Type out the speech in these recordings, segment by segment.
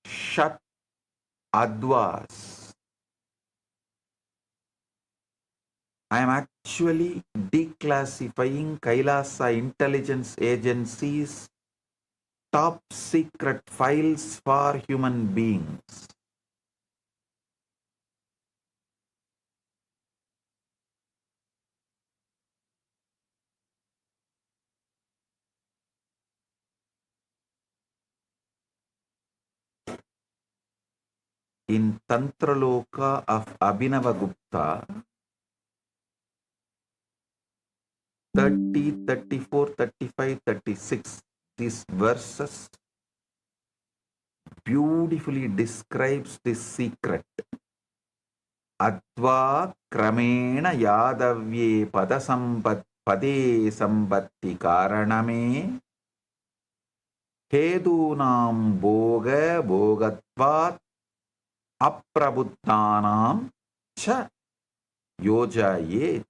Shat Advas. I am actually declassifying Kailasa intelligence agencies' top secret files for human beings. In Tantraloka of Abhinavagupta, 30, 34, 35, 36, these verses beautifully describes this secret. Adva kramena yadavye pade sambatti karaname hedunam boga bogatvat aprabuddhanam cha yojayet.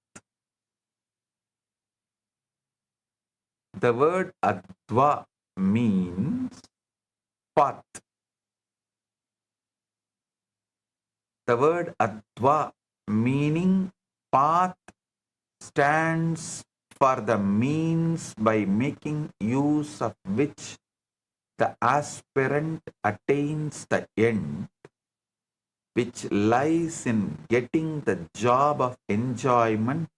The word adva means path. The word adva meaning path stands for the means by making use of which the aspirant attains the end, which lies in getting the job of enjoyment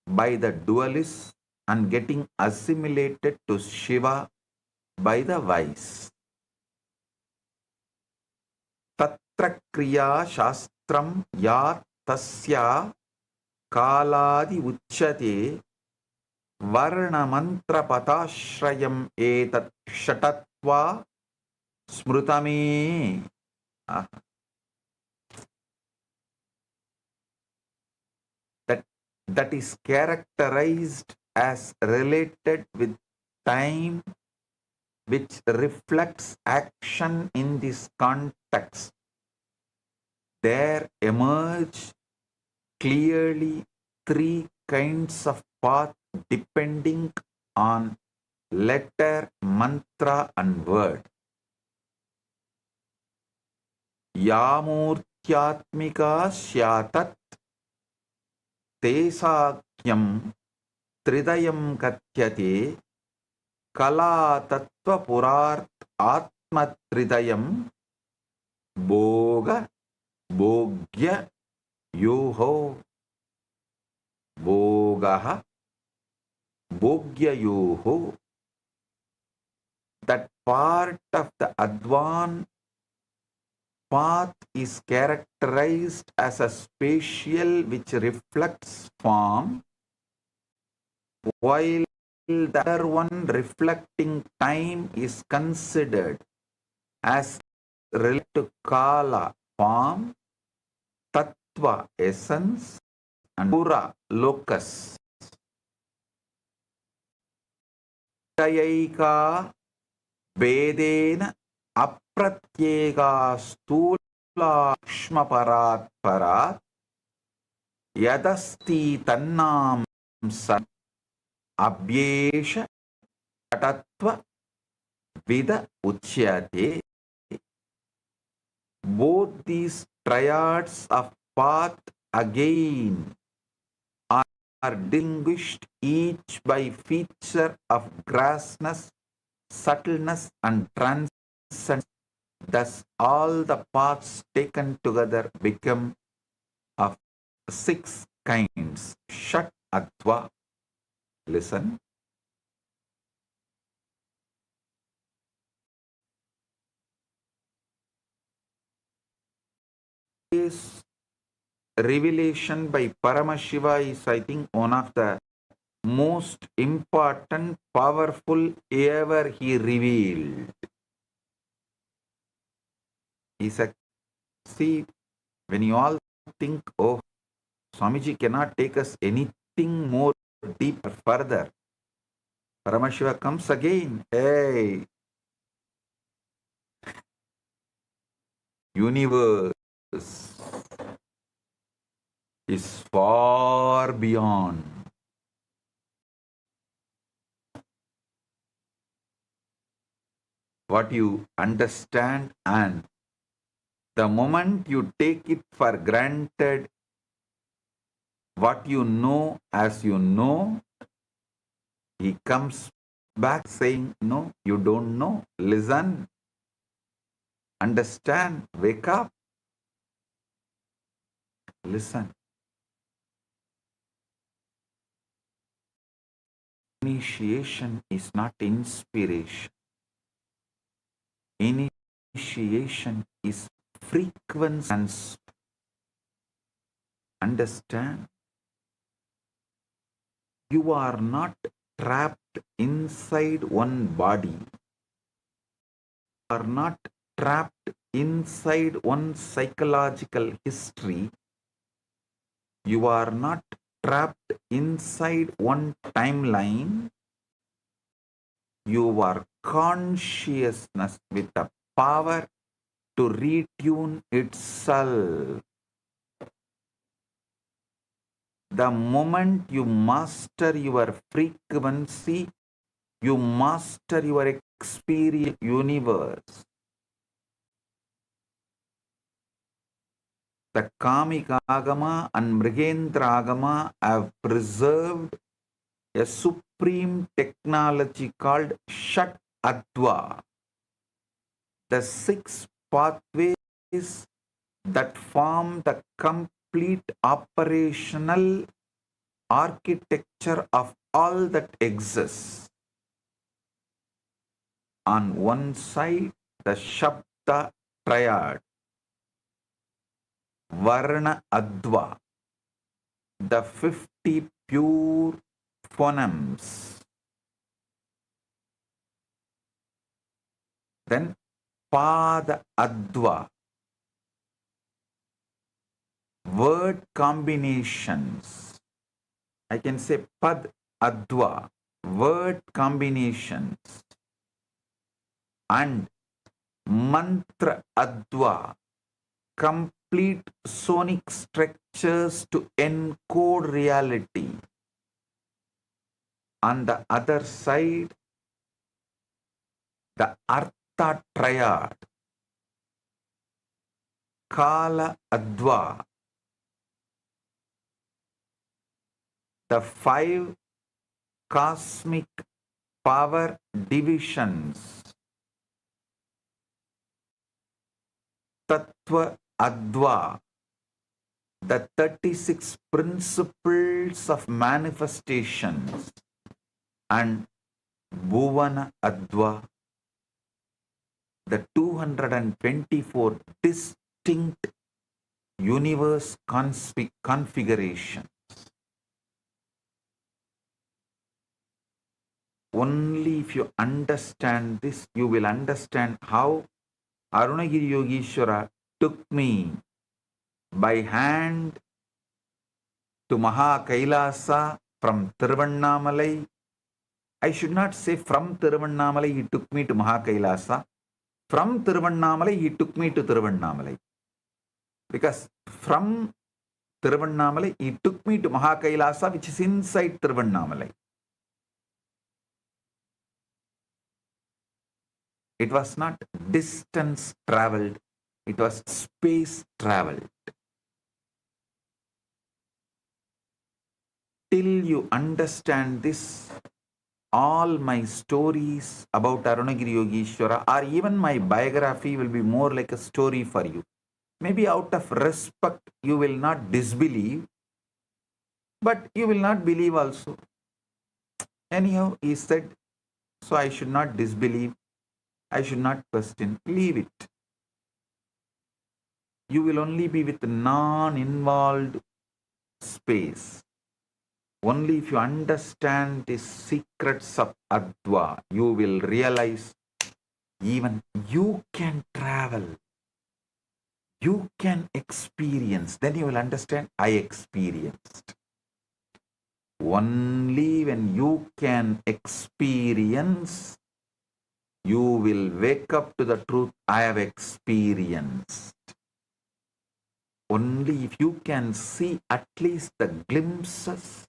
by the dualist and getting assimilated to Shiva by the wise. Tatra kriya shastram ya tasya kaladi uchyate varna mantra patashrayam etat shatatva smrutame. That is characterized as related with time, which reflects action in this context. There emerge clearly three kinds of path depending on letter, mantra and word. Yamurtyatmika syatat tesakyam tridayam katyate kala tattva purart atma tridayam boga bogya yoho bogaha bogya yoho. That part of the Advan path is characterized as a spatial which reflects form, while the other one reflecting time is considered as related to Kala form, Tattva essence and Pura locus. Tayaika Vedena Apratyega Stula Kshma Parat Parat Yadasti Tannam San Abhyesha Tattva Vida Uchyate. Both these triads of path again are distinguished each by feature of grassness, subtleness and transcendence. Thus all the paths taken together become of six kinds. Shat Adva. Listen. This revelation by Paramashiva is, I think, one of the most important, powerful ever he revealed. He said, see, when you all think, oh, Swamiji cannot take us anything more deeper, further, Paramashiva comes again. Hey, universe is far beyond. what you understand, and the moment you take it for granted, what you know as you know, he comes back saying, no, you don't know. Listen, understand, wake up, listen. Initiation is not inspiration. Initiation is frequency. And understand, you are not trapped inside one body. You are not trapped inside one psychological history. You are not trapped inside one timeline. You are consciousness with the power to retune itself. The moment you master your frequency, you master your experience universe. The Kamika Agama and Mrigendra Agama have preserved a supreme technology called Shat Adva. The 6 pathways that form the complete operational architecture of all that exists. On one side, the Shabda triad, Varna Adva, the 50 pure phonemes. Then Pada Adva, word combinations. I can say Pad Adva, word combinations. And Mantra Adva, complete sonic structures to encode reality. On the other side, the Artha triad, Kala Adva, the 5 cosmic power divisions, Tattva Adva, the 36 principles of manifestations, and Bhuvana Adva, the 224 distinct universe configurations. Only if you understand this, you will understand how Arunagiri Yogeshwara took me by hand to Maha Kailasa from Tiruvannamalai. I should not say from Tiruvannamalai he took me to Maha Kailasa. From Tiruvannamalai he took me to Tiruvannamalai. Because from Tiruvannamalai he took me to Maha Kailasa, which is inside Tiruvannamalai. It was not distance traveled, it was space traveled. Till you understand this, all my stories about Arunagiri Yogeshwara or even my biography will be more like a story for you. Maybe out of respect, you will not disbelieve, but you will not believe also. Anyhow, he said, so I should not disbelieve. I should not question. Leave it. You will only be with non-involved space. Only if you understand the secrets of Adva, you will realize even you can travel. You can experience. Then you will understand, I experienced. Only when you can experience, you will wake up to the truth, I have experienced. Only if you can see at least the glimpses,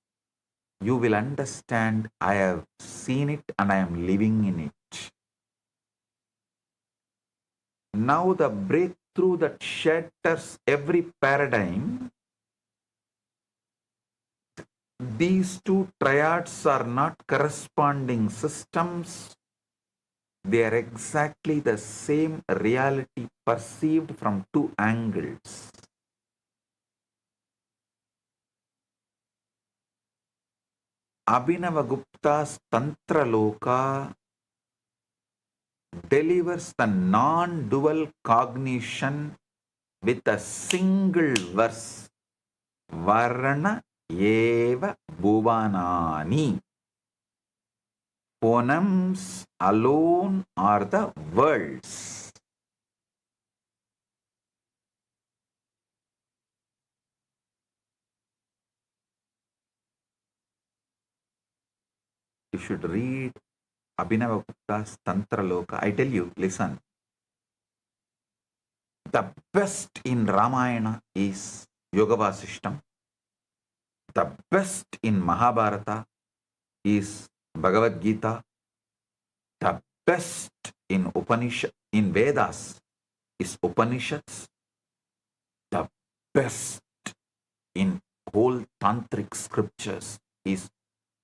you will understand, I have seen it and I am living in it. Now the breakthrough that shatters every paradigm, these two triads are not corresponding systems. They are exactly the same reality perceived from two angles. Abhinavagupta's Tantra Loka delivers the non-dual cognition with a single verse. Varna eva bhuvanani. Phonemes alone are the words. You should read Abhinavagupta's Tantra Loka. I tell you, listen. The best in Ramayana is Yoga Vasishtam. The best in Mahabharata is Bhagavad Gita. The best in Vedas is Upanishads. The best in whole tantric scriptures is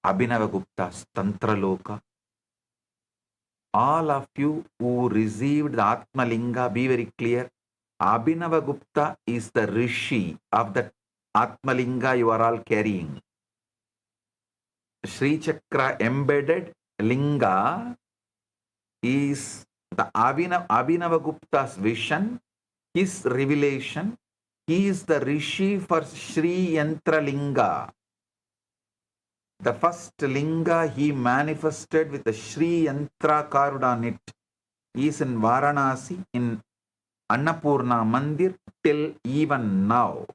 Abhinavagupta's Tantra Loka. All of you who received the Atmalinga, be very clear. Abhinavagupta is the Rishi of the Atmalinga you are all carrying. Sri Chakra embedded Linga is the Abhinavagupta's vision, his revelation. He is the Rishi for Sri Yantra Linga. The first Linga he manifested with the Sri Yantra carved on it. He is in Varanasi, in Annapurna Mandir, till even now.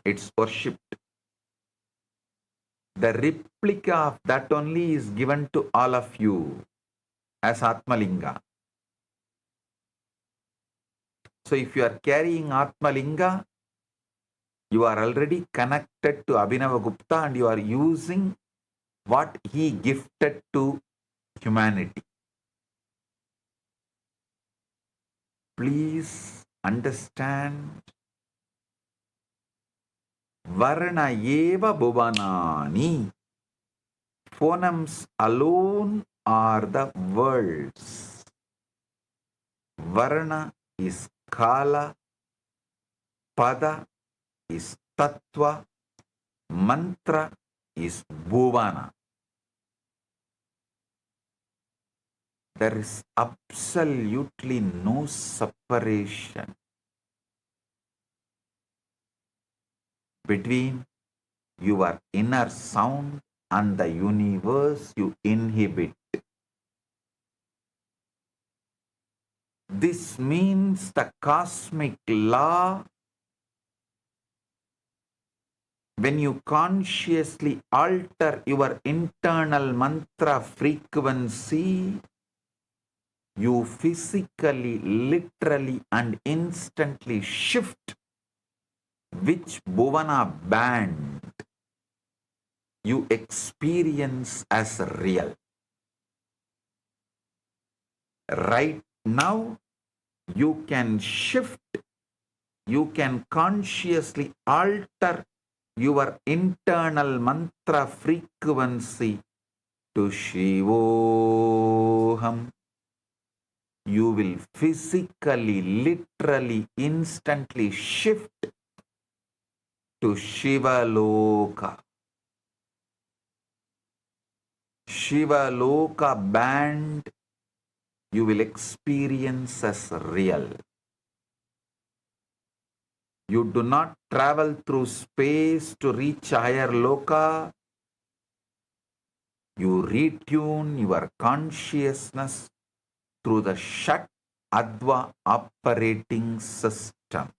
It's worshipped. The replica of that only is given to all of you as Atmalinga. So if you are carrying Atmalinga, you are already connected to Abhinavagupta and you are using what he gifted to humanity. Please understand. Varna eva bhuvanani. Phonemes alone are the words. Varna is Kala, Pada is Tattva, Mantra is Bhuvana. There is absolutely no separation between your inner sound and the universe you inhabit. This means the cosmic law, when you consciously alter your internal mantra frequency, you physically, literally, and instantly shift which Bhuvana band you experience as real. Right now, you can shift, you can consciously alter your internal mantra frequency to Shivoham. You will physically, literally, instantly shift to Shiva Loka. Shiva Loka band you will experience as real. You do not travel through space to reach higher loka. You retune your consciousness through the Shat Adva operating system.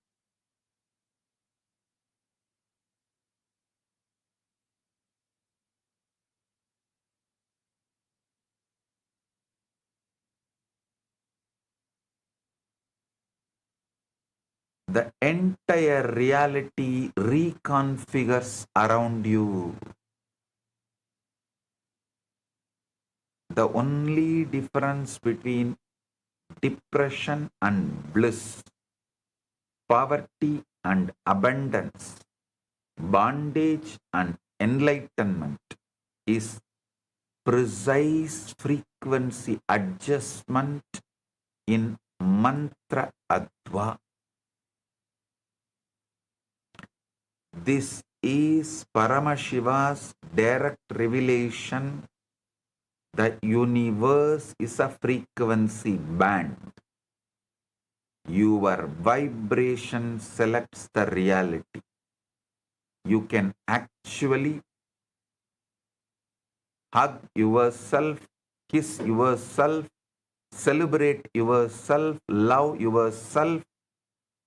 The entire reality reconfigures around you. The only difference between depression and bliss, poverty and abundance, bondage and enlightenment is precise frequency adjustment in mantra adva. This is Paramashiva's direct revelation. The universe is a frequency band. Your vibration selects the reality. You can actually hug yourself, kiss yourself, celebrate yourself, love yourself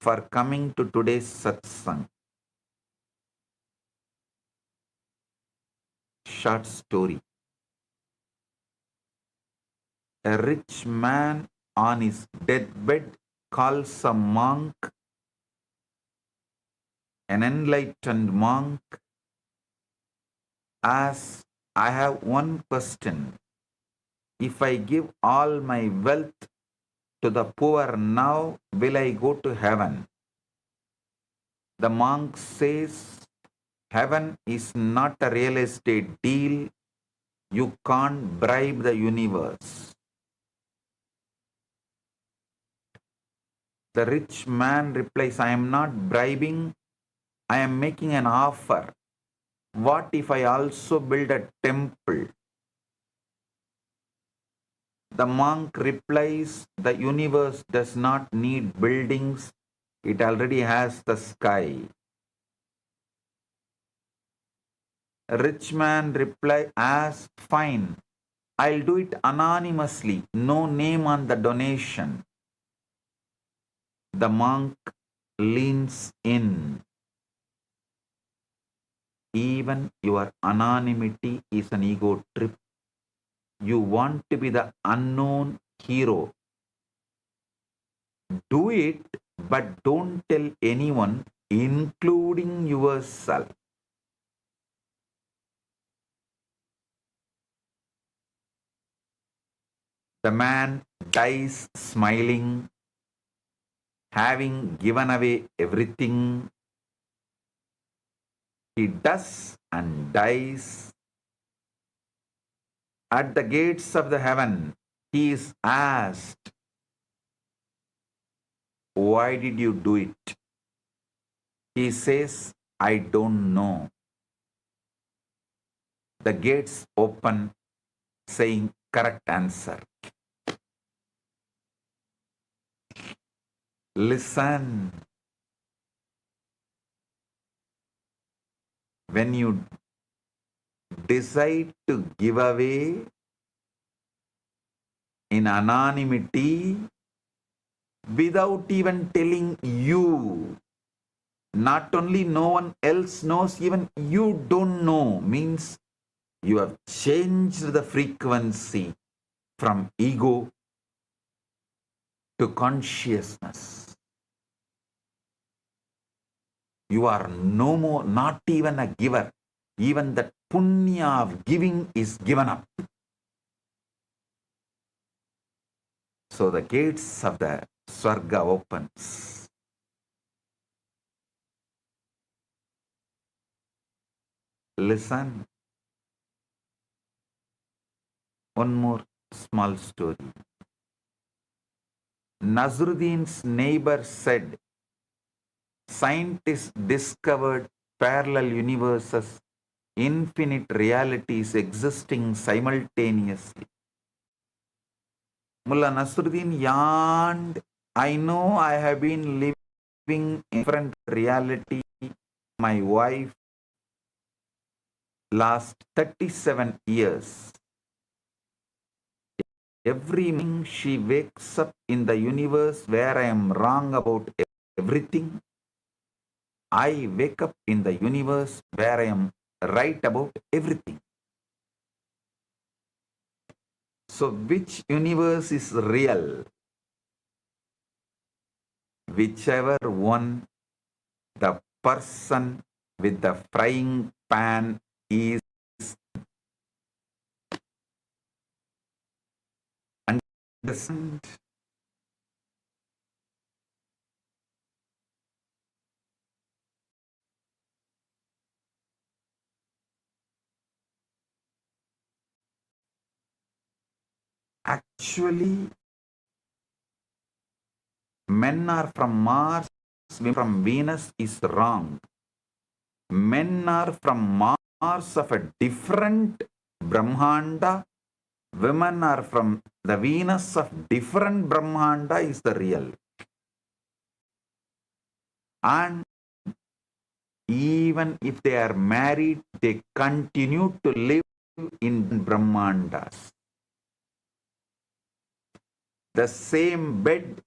for coming to today's satsang. Short story. A rich man on his deathbed calls a monk, an enlightened monk, asks, I have one question. If I give all my wealth to the poor now, will I go to heaven? The monk says, heaven is not a real estate deal. You can't bribe the universe. The rich man replies, I am not bribing, I am making an offer. What if I also build a temple? The monk replies, the universe does not need buildings, it already has the sky. A rich man replies, as fine, I'll do it anonymously, no name on the donation. The monk leans in. Even your anonymity is an ego trip. You want to be the unknown hero. Do it, but don't tell anyone, including yourself. The man dies smiling, having given away everything. He does and dies. At the gates of the heaven, he is asked, why did you do it? He says, I don't know. The gates open, saying, correct answer. Listen. When you decide to give away in anonymity without even telling you, not only no one else knows, even you don't know, means you have changed the frequency from ego to consciousness. You are no more, not even a giver. Even the punya of giving is given up. So the gates of the Swarga opens. Listen. One more small story. Nazruddin's neighbor said, scientists discovered parallel universes, infinite realities existing simultaneously. Mullah Nasruddin yawned, I know I have been living in different reality. My wife, last 37 years. Every morning she wakes up in the universe where I am wrong about everything. I wake up in the universe where I am right about everything. So which universe is real? Whichever one the person with the frying pan is. Understand? Actually, men are from Mars, women from Venus is wrong. Men are from Mars of a different Brahmanda. Women are from the Venus of different Brahmanda is the real. And even if they are married, they continue to live in Brahmandas. The same bed,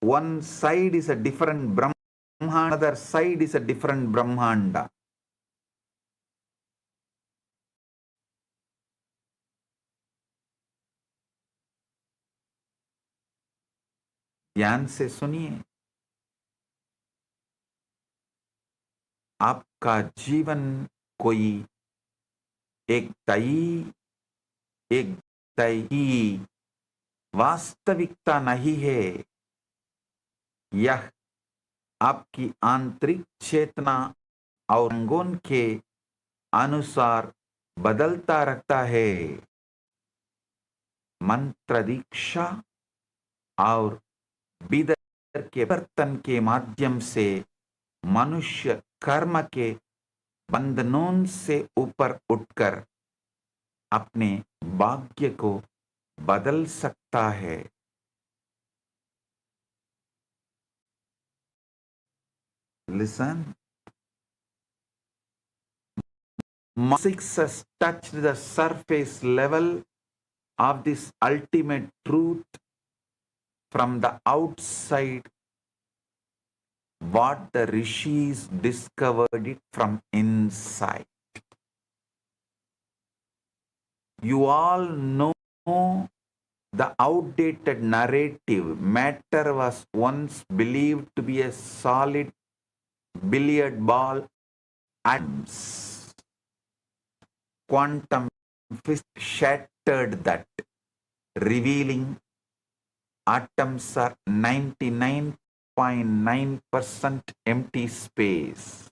one side is a different Brahmanda, other side is a different Brahmanda. ध्यान से सुनिए, आपका जीवन कोई एक तय वास्तविकता नहीं है। यह आपकी आंतरिक चेतना और रंगों के अनुसार बदलता रहता है। मंत्र दीक्षा और विदर के बर्तन के माध्यम से मनुष्य कर्म के बंधनों से ऊपर उठकर अपने भाग्य को बदल सकता है। Listen. Six has touched the surface level of this ultimate truth from the outside. What the rishis discovered it from inside. You all know the outdated narrative. Matter was once believed to be a solid billiard ball. Atoms. Quantum physics shattered that, revealing atoms are 99.9% empty space,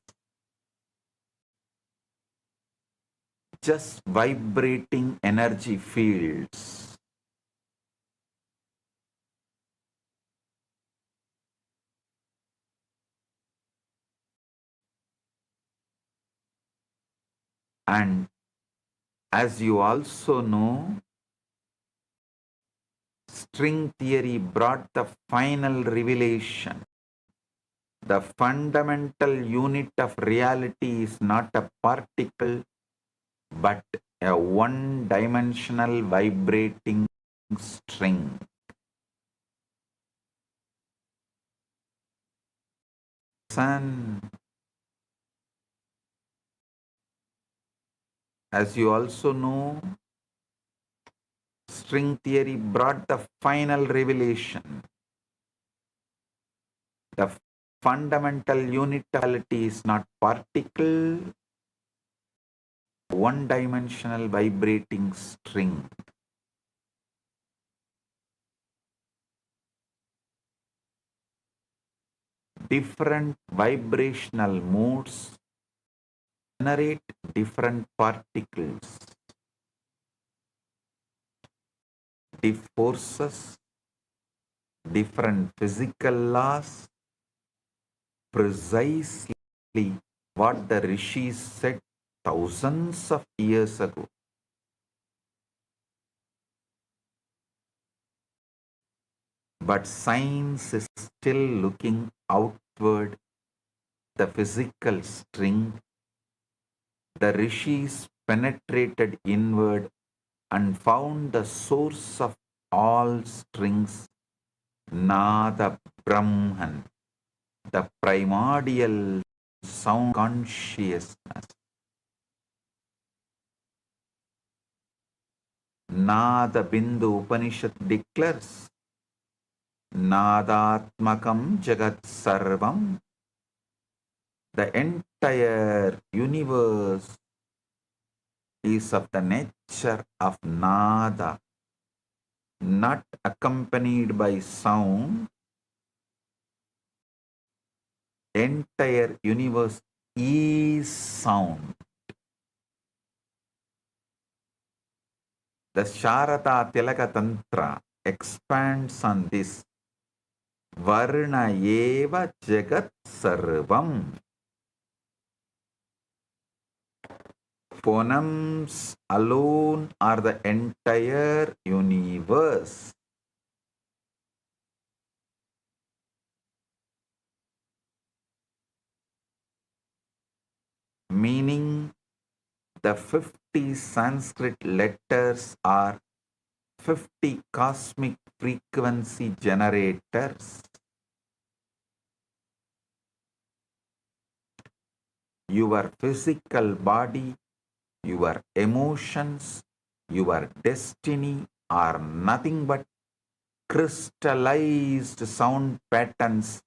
just vibrating energy fields. And as you also know, string theory brought the final revelation. The fundamental unit of reality is not a particle, but a one-dimensional vibrating string. Sun. As you also know, string theory brought the final revelation. The fundamental unitality is not particle, one-dimensional vibrating string. Different vibrational modes generate different particles. Different forces, different physical laws, precisely what the rishis said thousands of years ago. But science is still looking outward. The physical string, the rishis penetrated inward and found the source of all strings, Nada Brahman, the primordial sound consciousness. Nada Bindu Upanishad declares, Nadatmakam Jagat Sarvam. The entire universe is of the nature of Nada, not accompanied by sound. Entire universe is sound. The Sharada Tilaka Tantra expands on this. Varna eva jagat sarvam. Phonums alone are the entire universe. Meaning, the 50 Sanskrit letters are 50 cosmic frequency generators. Your physical body, your emotions, your destiny are nothing but crystallized sound patterns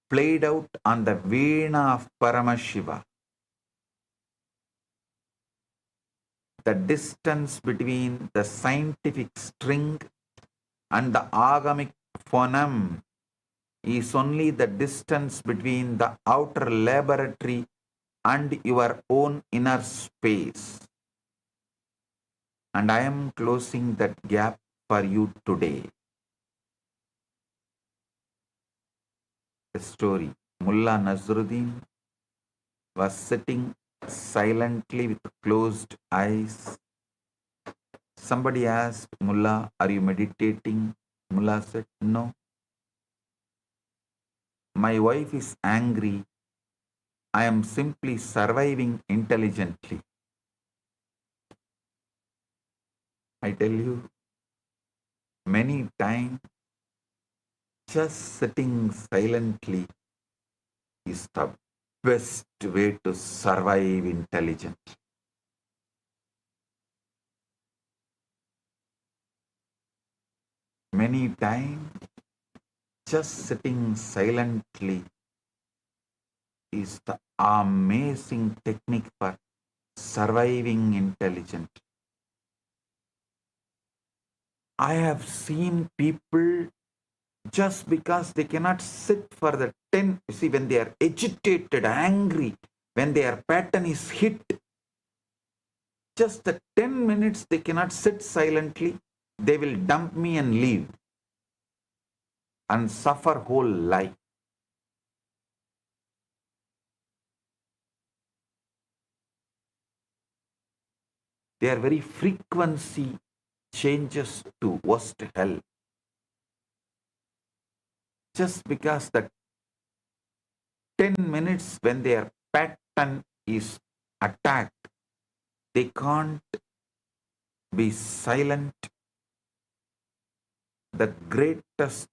played out on the Veena of Paramashiva. The distance between the scientific string and the agamic phoneme is only the distance between the outer laboratory and your own inner space. And I am closing that gap for you today. A story. Mullah Nasruddin was sitting silently with closed eyes. Somebody asked, Mullah, are you meditating? Mullah said, no. My wife is angry. I am simply surviving intelligently. I tell you, many times just sitting silently is the best way to survive intelligently. Many times just sitting silently is the amazing technique for surviving intelligently. I have seen people just because they cannot sit for the 10, see, when they are agitated, angry, when their pattern is hit, just the 10 minutes they cannot sit silently, they will dump me and leave and suffer whole life. Their very frequency changes to worst hell. Just because the 10 minutes when their pattern is attacked, they can't be silent. The greatest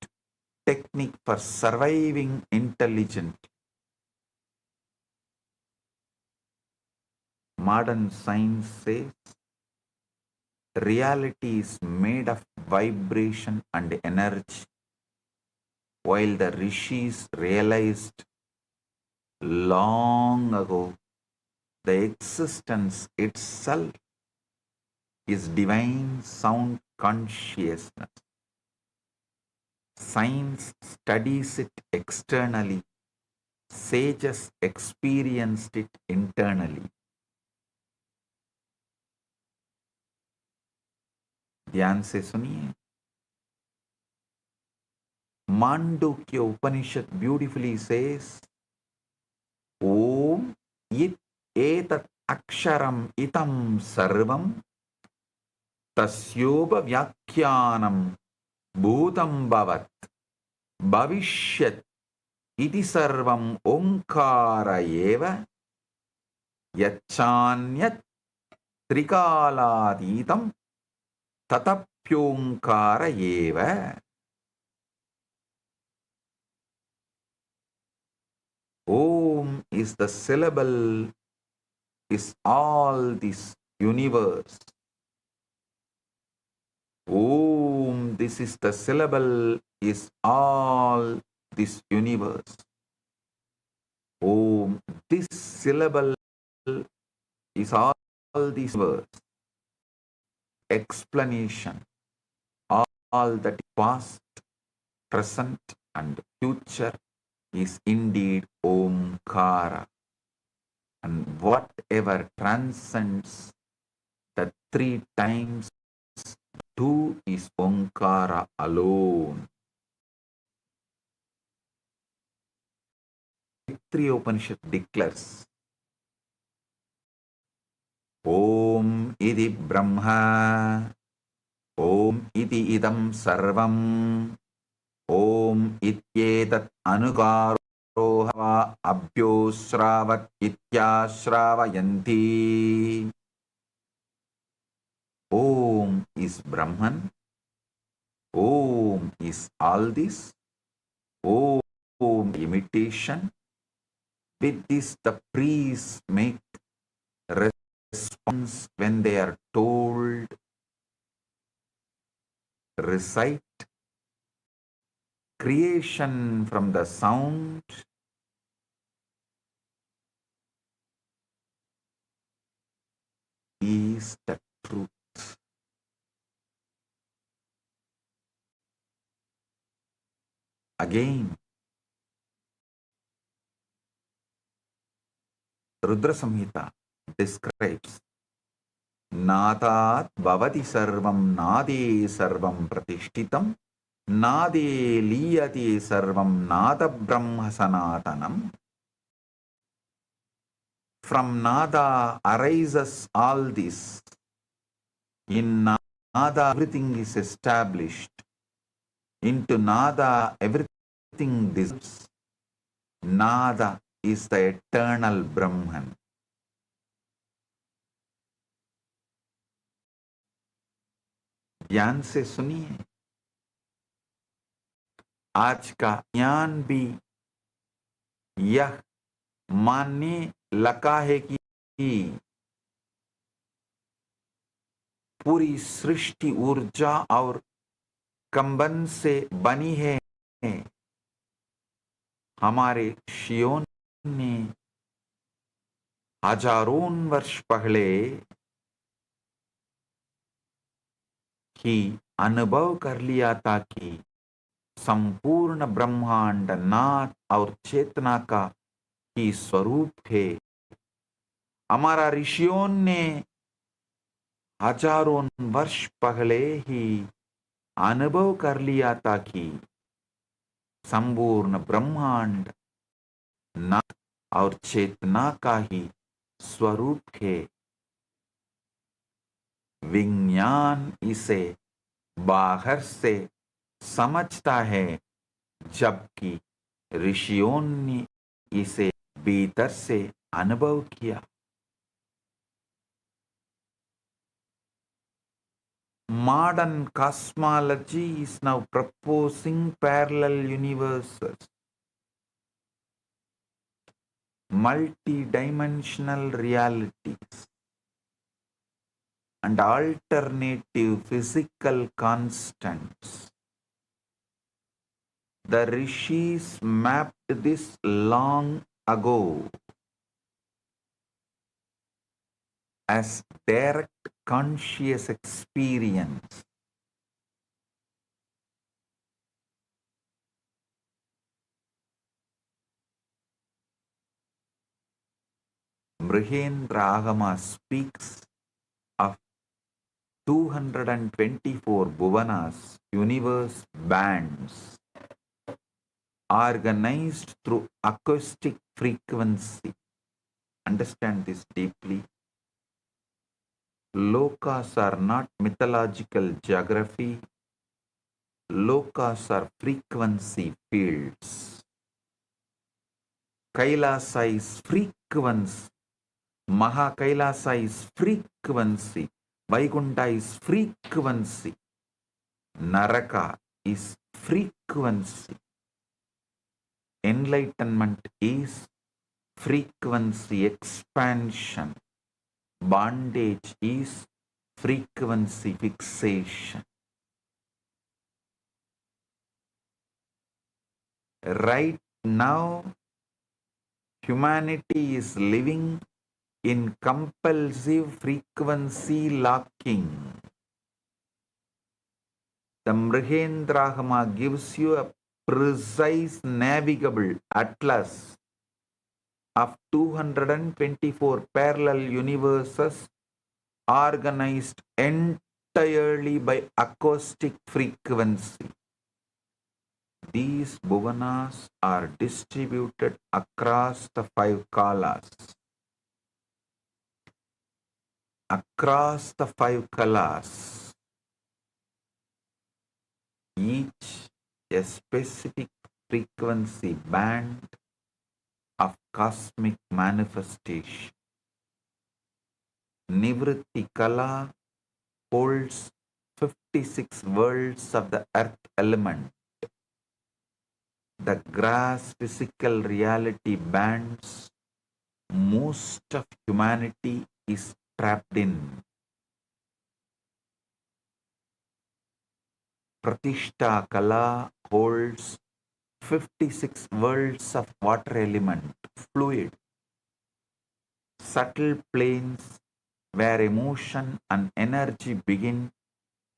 technique for surviving intelligent. Modern science says reality is made of vibration and energy, while the rishis realized long ago the existence itself is divine sound consciousness. Science studies it externally, sages experienced it internally. ध्यान से सुनिए. Mandukya Upanishad beautifully says, Om it etat aksharam itam sarvam tasyoba vyakhyanam bhutam bhavat bhavishyat iti sarvam omkara eva yachanyat trikaladhitam tatapyonkara eva. Om is the syllable, is all this universe. Om, this is the syllable, is all this universe. Om, this syllable is all this universe. Explanation, all that past, present and future is indeed Omkara. And whatever transcends the 3 times two is Omkara alone. Three Upanishad declares, Om iti Brahma, Om iti idam sarvam, Om ityetat anukaroha abhyosravat ityasravayanti. Om is Brahman, Om is all this, Om imitation. With this the priests make response when they are told, recite creation from the sound, is the truth. Again, Rudra Samhita describes Nadat bhavati sarvam nade sarvam pratishtitam nade liyati sarvam nada brahma sanatanam. From nada arises all this. In nada everything is established. Into nada everything dissolves. Nada is the eternal Brahman. ध्यान से सुनिए, आज का ज्ञान भी यह मानने लगा है कि पूरी सृष्टि ऊर्जा और कंबन से बनी है। हमारे ऋषियों ने हजारों वर्ष पहले ही अनुभव कर लिया था कि संपूर्ण ब्रह्मांड नाद और चेतना का ही स्वरूप है। हमारा ऋषियों ने हजारों वर्ष पहले ही अनुभव कर लिया था कि संपूर्ण ब्रह्मांड नाद और चेतना का ही स्वरूप है। विज्ञान इसे बाहर से समझता है, जबकि ऋषियों ने इसे भीतर से अनुभव किया। Modern cosmology is now proposing parallel universes, multi-dimensional realities, and alternative physical constants. The rishis mapped this long ago as direct conscious experience. Mrihendra Agama speaks of 224 bhuvanas, universe bands, organized through acoustic frequency. Understand this deeply. Lokas are not mythological geography. Lokas are frequency fields. Kailasa is frequency. Mahakailasa is frequency. Vaikuntha is frequency. Naraka is frequency. Enlightenment is frequency expansion. Bondage is frequency fixation. Right now, humanity is living in compulsive frequency locking. The Mrihendragama gives you a precise navigable atlas of 224 parallel universes organized entirely entirely by acoustic frequency. These bhuvanas are distributed across the 5 kalas. Across the 5 kalas, each a specific frequency band of cosmic manifestation. Nivritti Kala holds 56 worlds of the earth element. The gross physical reality bands most of humanity is trapped in. Pratishta Kala holds 56 worlds of water element, fluid, subtle planes where emotion and energy begin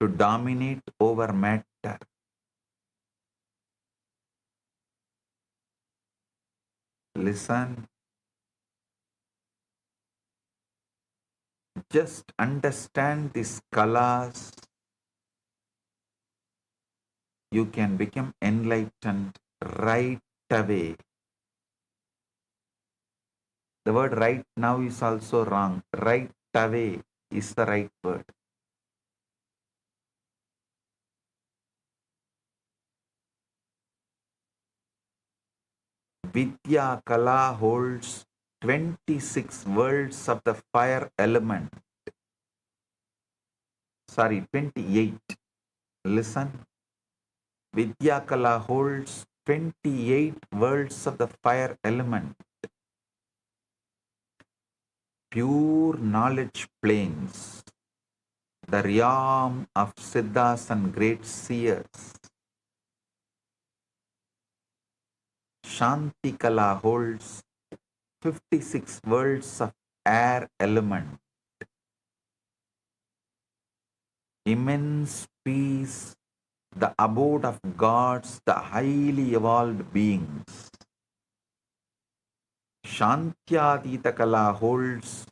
to dominate over matter. Listen, just understand these kalas, you can become enlightened right away. The word right now is also wrong. Right away is the right word. Vidya Kala holds 26 worlds of the fire element. Sorry, 28. Listen. Vidya Kala holds 28 worlds of the fire element. Pure knowledge planes. The realm of Siddhas and great seers. Shanti Kala holds 56 worlds of air element. Immense peace, the abode of gods, the highly evolved beings. Shantyadita Kala holds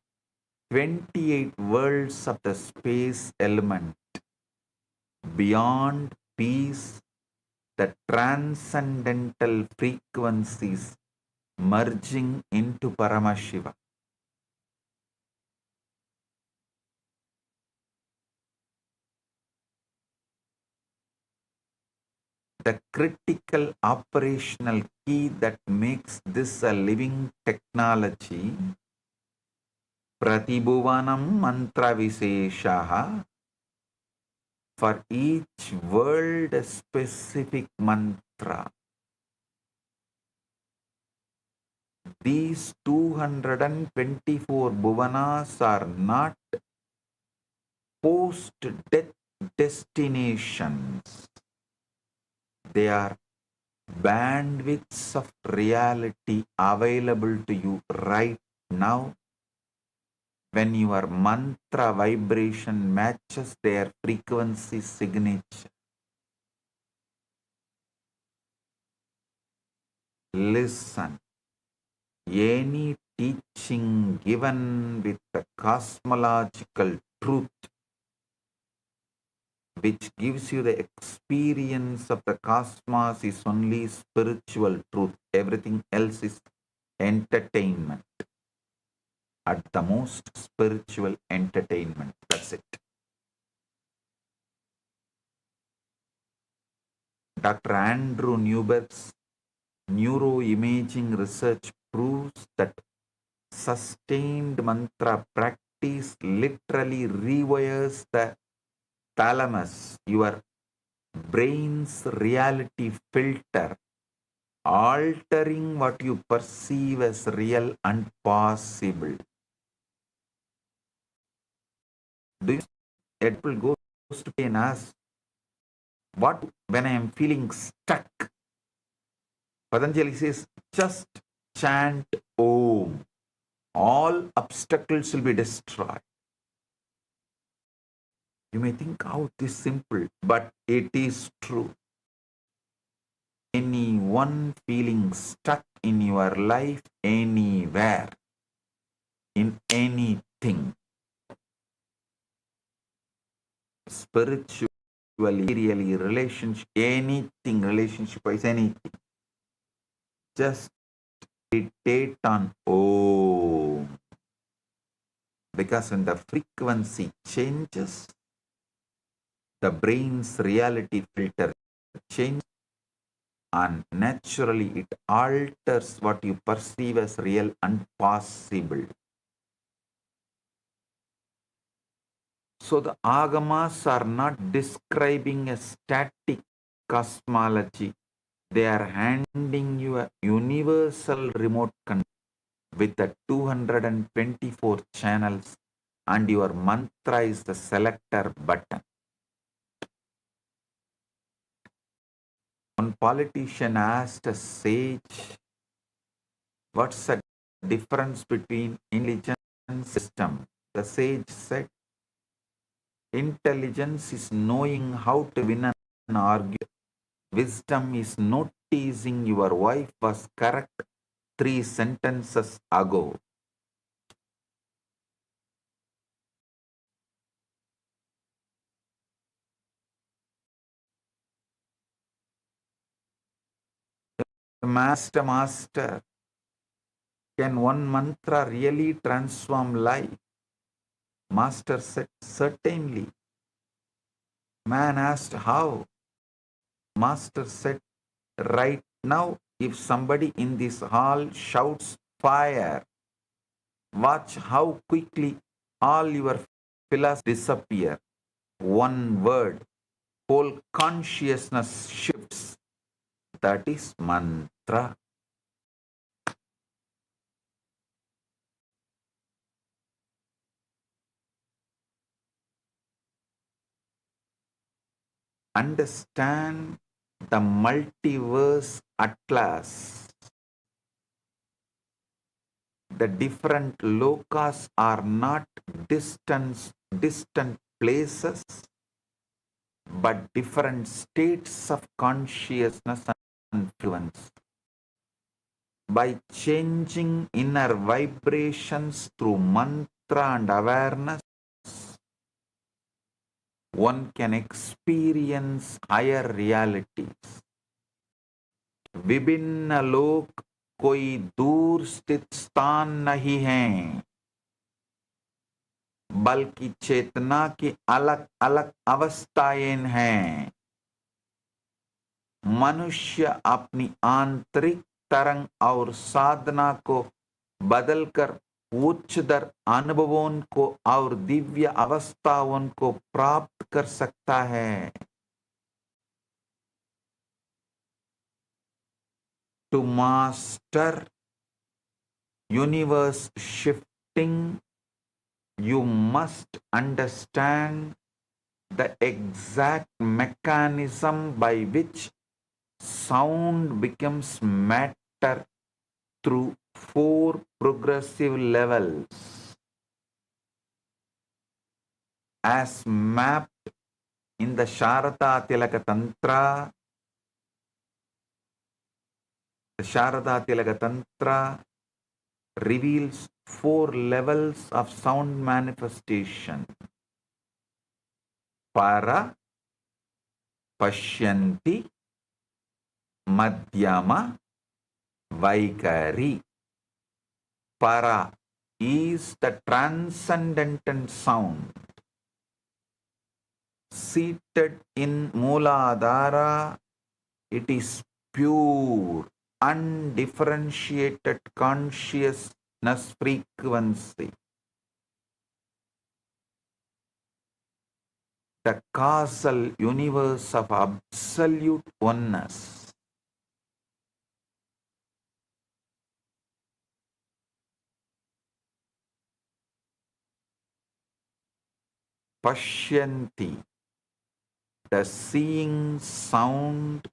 28 worlds of the space element. Beyond peace, the transcendental frequencies merging into Paramashiva. The critical operational key that makes this a living technology, Pratibhuvanam Mantra Visheshaha, for each world a specific mantra. These 224 bhuvanas are not post-death destinations. They are bandwidths of reality available to you right now when your mantra vibration matches their frequency signature. Listen. Any teaching given with the cosmological truth which gives you the experience of the cosmos is only spiritual truth. Everything else is entertainment. At the most, spiritual entertainment. That's it. Dr. Andrew Newberg's neuroimaging research proves that sustained mantra practice literally rewires the thalamus, your brain's reality filter, altering what you perceive as real and possible. Do you Apple goes to pay and asks, what when I am feeling stuck? Patanjali says, just chant Om. All obstacles will be destroyed. You may think, oh, this is simple, but it is true. Anyone feeling stuck in your life, anywhere, in anything, spiritually, really, relationship, anything, relationship-wise, anything. Just meditate on Om. Because when the frequency changes, the brain's reality filter changes, and naturally it alters what you perceive as real and possible. So the agamas are not describing a static cosmology. They are handing you a universal remote control with the 224 channels, and your mantra is the selector button. One politician asked a sage, what's the difference between intelligence and system? The sage said, intelligence is knowing how to win an argument. Wisdom is noticing your wife was correct 3 sentences ago. Master, can one mantra really transform life? Master said, certainly. Man asked, how? Master said, right now, if somebody in this hall shouts fire, watch how quickly all your philosophies disappear. One word, whole consciousness shifts. That is mantra. Understand the multiverse atlas. The different lokas are not distant places, but different states of consciousness and influence. By changing inner vibrations through mantra and awareness, one can experience higher realities. विभिन्न लोक कोई दूर स्थित स्थान नहीं है, बल्कि चेतना की अलग अलग अवस्थाएं हैं. मनुष्य अपनी आंतरिक तरंग और साधना को बदलकर उच्चतर अनुभवों को और दिव्य अवस्थाओं को प्राप्त कर सकता है. To master universe shifting, you must understand the exact mechanism by which sound becomes matter through 4 progressive levels, as mapped in the Sharada Tilaka Tantra. The Sharada Tilaka Tantra reveals 4 levels of sound manifestation. Para, Pashyanti, Madhyama, Vaikari. Para is the transcendental sound. Seated in Mooladhara, it is pure, undifferentiated consciousness frequency. The causal universe of absolute oneness. Pashyanti, the seeing sound,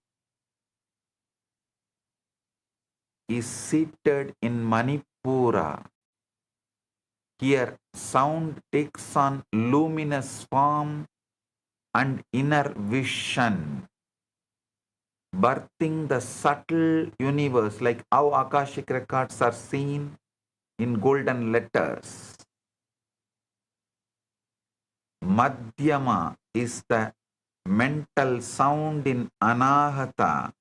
is seated in Manipura. Here, sound takes on luminous form and inner vision, birthing the subtle universe, like how Akashic records are seen in golden letters. Madhyama is the mental sound in Anahata.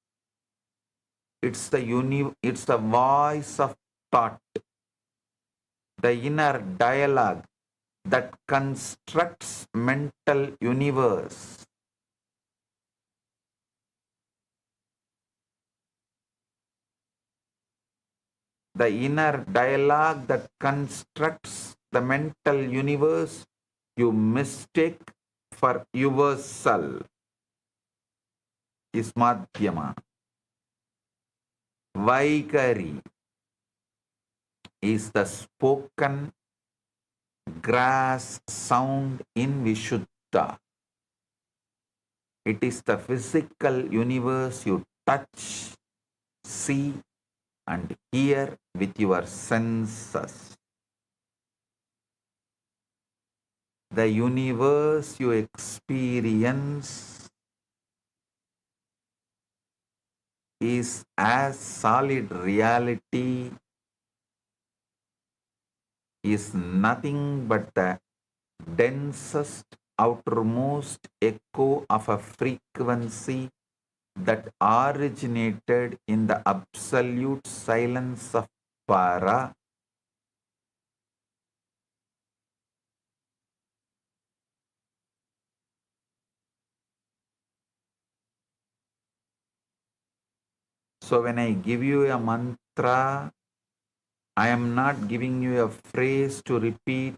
It's the voice of thought, the inner dialogue that constructs mental universe. The inner dialogue that constructs the mental universe you mistake for yourself is Madhyama. Vaikari is the spoken grass sound in Vishuddha. It is the physical universe you touch, see, and hear with your senses. The universe you experience is as solid reality, is nothing but the densest outermost echo of a frequency that originated in the absolute silence of Para. So when I give you a mantra, I am not giving you a phrase to repeat.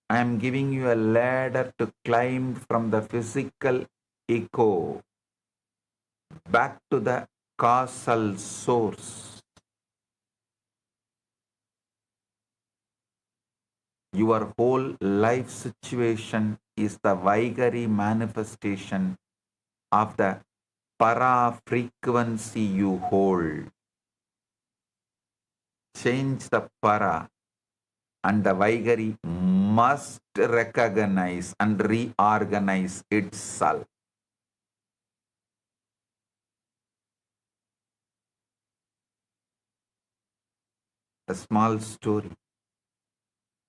I am giving you a ladder to climb from the physical echo back to the causal source. Your whole life situation is the Vaikari manifestation of the para frequency you hold. Change the para and the Vaikari must recognize and reorganize itself. A small story.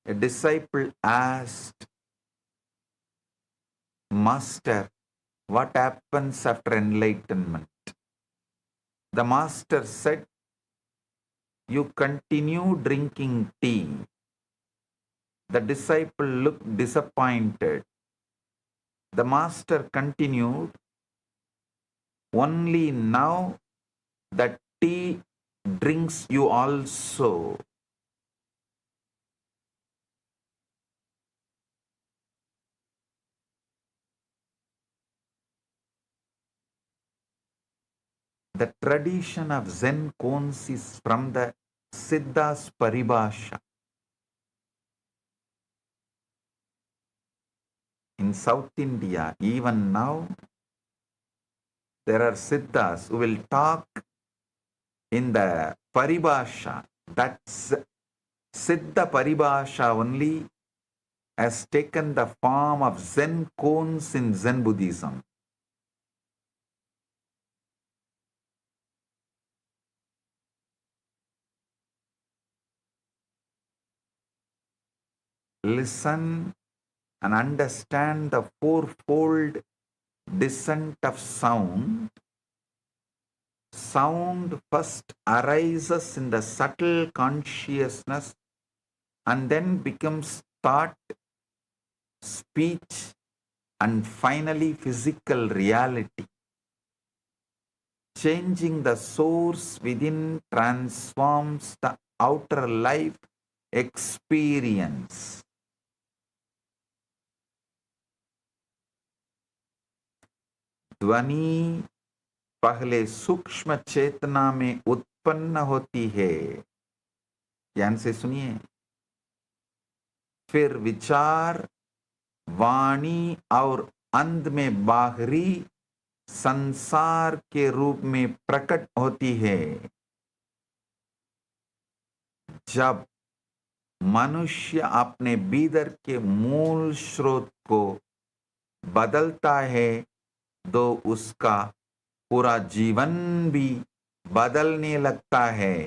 A disciple asked, Master, what happens after enlightenment? The master said, you continue drinking tea. The disciple looked disappointed. The master continued, only now that tea drinks you also. The tradition of Zen koans is from the Siddha's Paribhasha. In South India, even now, there are Siddhas who will talk in the Paribhasha. That's Siddha Paribhasha only has taken the form of Zen koans in Zen Buddhism. Listen and understand the fourfold descent of sound. Sound first arises in the subtle consciousness and then becomes thought, speech, and finally physical reality. Changing the source within transforms the outer life experience. ध्वनि पहले सूक्ष्म चेतना में उत्पन्न होती है, ध्यान से सुनिए, फिर विचार वाणी और अंत में बाहरी संसार के रूप में प्रकट होती है। जब मनुष्य अपने भीतर के मूल स्रोत को बदलता है तो उसका पूरा जीवन भी बदलने लगता है।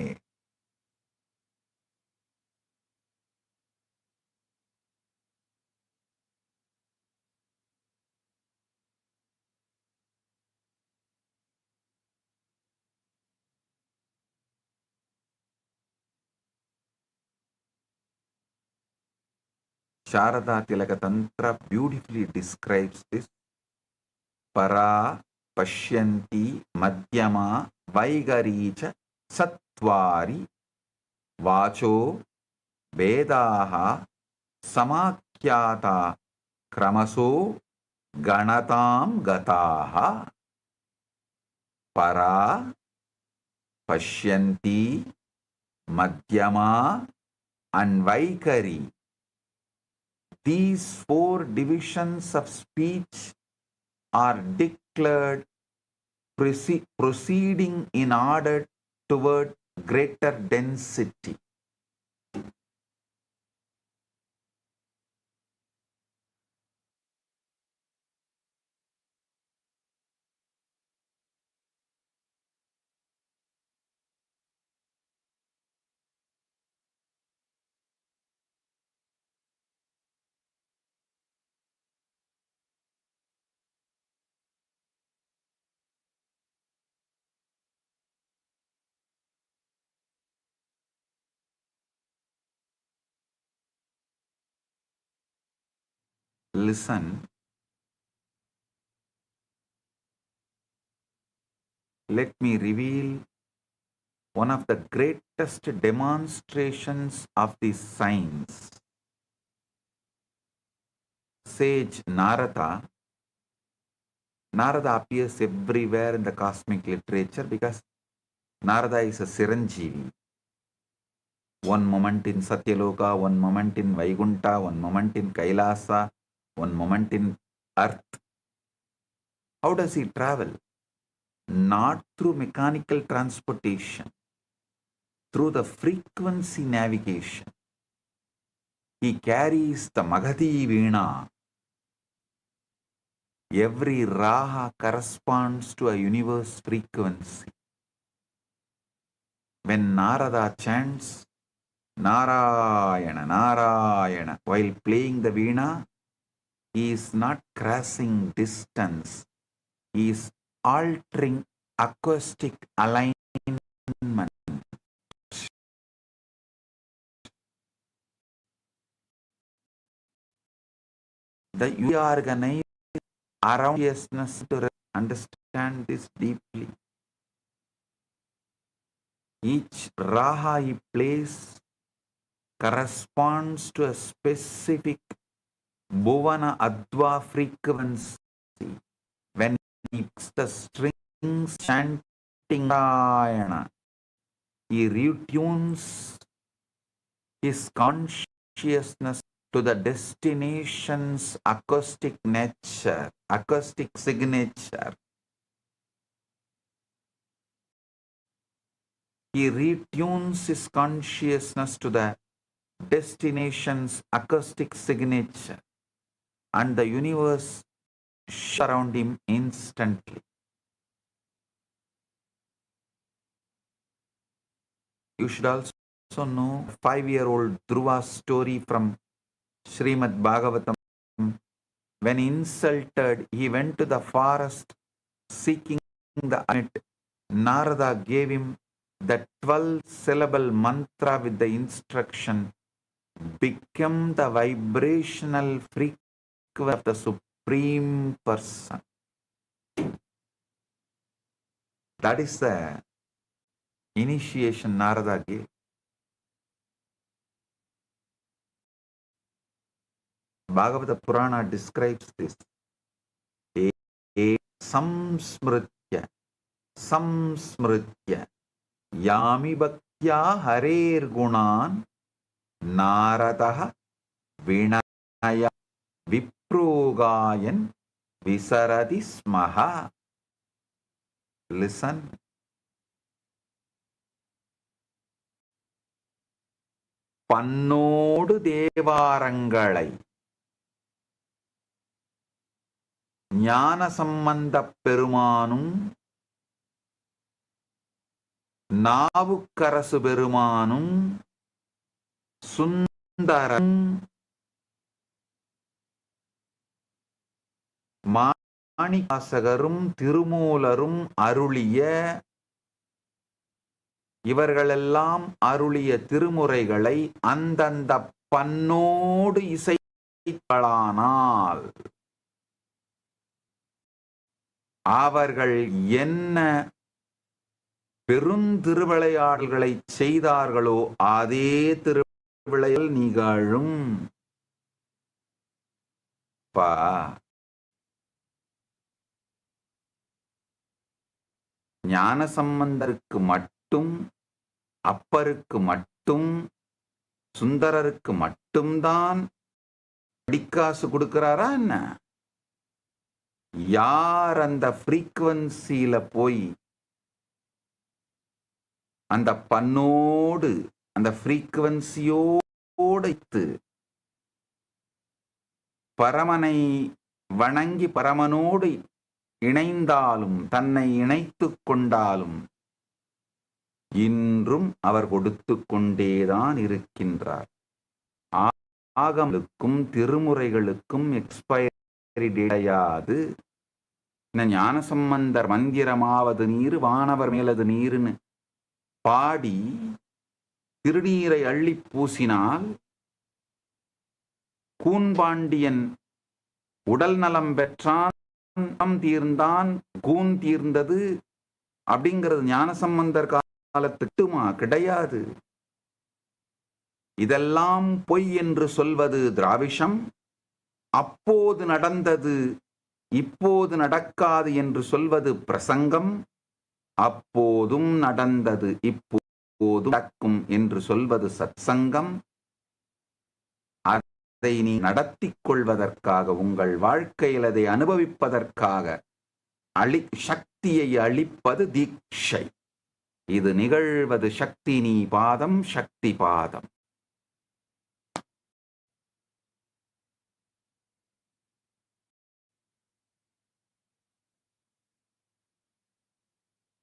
Sharada Tilaka Tantra beautifully describes this. Para Pashyanti Madhyama Vaigaricha Sattvari Vacho Vedaha Samakyata Kramaso Ganatam Gataha Para Pashyanti Madhyama and Vaikari. These four divisions of speech are declared proceeding in order toward greater density. Listen, let me reveal one of the greatest demonstrations of these signs. Sage Narada appears everywhere in the cosmic literature because Narada is a Siranjeevi. One moment in Satyaloka, one moment in Vaikunta, one moment in Kailasa, one moment in earth. How does he travel? Not through mechanical transportation, through the frequency navigation. He carries the Magadhi Veena. Every Raha corresponds to a universe frequency. When Narada chants Narayana, Narayana while playing the Veena, he is not crossing distance. He is altering acoustic alignment. The organized around consciousness to understand this deeply. Each Raha he plays corresponds to a specific Bhuvana Adva frequency. When he picks the strings chanting Narayana, he retunes his consciousness to the destination's acoustic nature, acoustic signature. He retunes his consciousness to the destination's acoustic signature, and the universe around him instantly. You should also know 5-year-old Dhruva's story from Srimad Bhagavatam. When insulted, he went to the forest seeking the unit. Narada gave him the 12-syllable mantra with the instruction, become the vibrational frequency of the Supreme Person. That is the initiation Narada gave. Bhagavata Purana describes this. Samsmritya yami bhaktya harer gunan naradaha vinaya viprogayan visaradi smaha. Listen. Pannodu devarangalai ஞான சம்பந்த பெருமானும் நாவுக்கரசு பெருமானும் சுந்தரம் மாணிவாசகரும் திருமூலரும் அருளிய இவர்களெல்லாம் அருளிய திருமுறைகளை அந்தந்த பண்ணோடு இசை வைத்தாளானால் அவர்கள் என்ன பெருந்திருவிளையாடல்களை செய்தார்களோ அதே திருவிளையாடல் நிகழும். ஞானசம்பந்தருக்கு மட்டும், அப்பருக்கு மட்டும், சுந்தரருக்கு மட்டும்தான் படிக்காசு கொடுக்கிறாரா என்ன? யார் அந்த ஃப்ரீக்வன்சியில போய் அந்த பண்ணோடு அந்த ஃப்ரீக்வன்சியோடு பரமனை வணங்கி பரமனோடு இணைந்தாலும் தன்னை இணைத்துக் கொண்டாலும் இன்றும் அவர் கொடுத்து கொண்டேதான் இருக்கின்றார். ஆகமங்களுக்கும் திருமுறைகளுக்கும் எக்ஸ்பைரி கிடையாது. இந்த ஞானசம்பந்தர் மந்திரமாவது நீர் வானவர் மேலது நீருன்னு பாடி திருநீரை அள்ளி பூசினால் கூன்பாண்டியன் உடல் நலம் பெற்றான், தீர்ந்தான், கூன் தீர்ந்தது அப்படிங்கிறது ஞானசம்பந்தர் காலத்துக்குமா? கிடையாது. இதெல்லாம் பொய் என்று சொல்வது திராவிஷம். அப்போது நடந்தது இப்போது நடக்காது என்று சொல்வது பிரசங்கம். அப்போதும் நடந்தது இப்போது நடக்கும் என்று சொல்வது சத்சங்கம். அதை நீ நடத்திக் கொள்வதற்காக, உங்கள் வாழ்க்கையில் அதை அனுபவிப்பதற்காக சக்தியை அளிப்பது தீட்சை. இது நிகழ்வது சக்தி நீ பாதம், சக்தி பாதம்.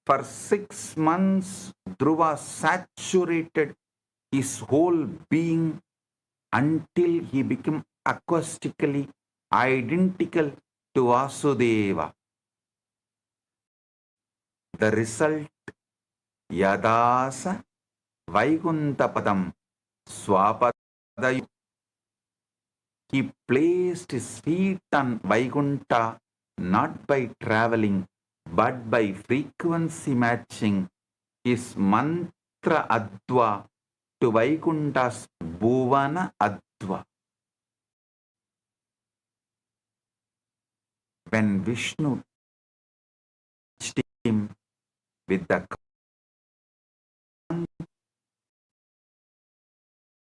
For 6 months, Dhruva saturated his whole being until he became acoustically identical to Vasudeva. The result, Yadasa Vaikuntapadam Swapadayu. He placed his feet on Vaikunta not by traveling, but by frequency matching his mantra adva to Vaikunta's Bhuvana adva. When Vishnu touched him with the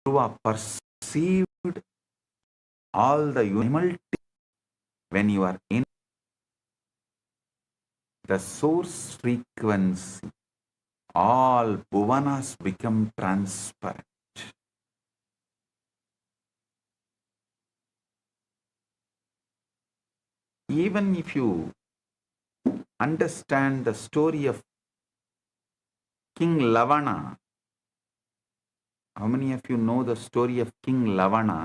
Dhruva perceived all the humility. When you are in the source frequency, all bhuvanas become transparent. Even if you understand the story of King Lavana, how many of you know the story of King Lavana?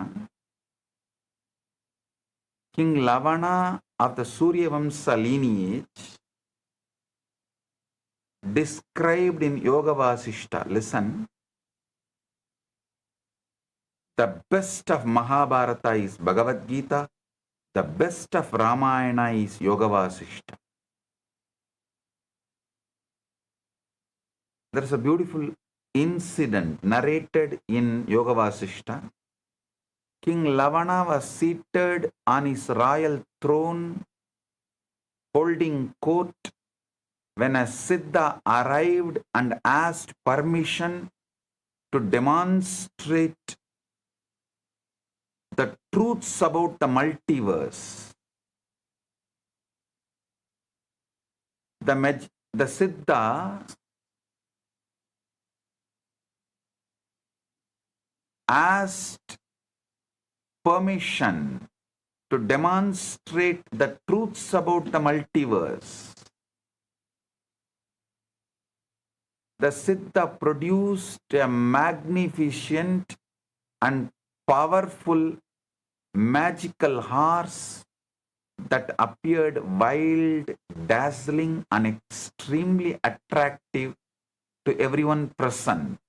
King Lavana of the Surya Vamsa lineage, described in Yoga Vasishta. Listen, the best of Mahabharata is Bhagavad Gita, the best of Ramayana is Yoga Vasishta. There is a beautiful incident narrated in Yoga Vasishta. King Lavana was seated on his royal throne holding court when a Siddha arrived and asked permission to demonstrate the truths about the multiverse. The Siddha asked permission to demonstrate the truths about the multiverse. The Siddha produced a magnificent and powerful magical horse that appeared wild, dazzling, and extremely attractive to everyone present.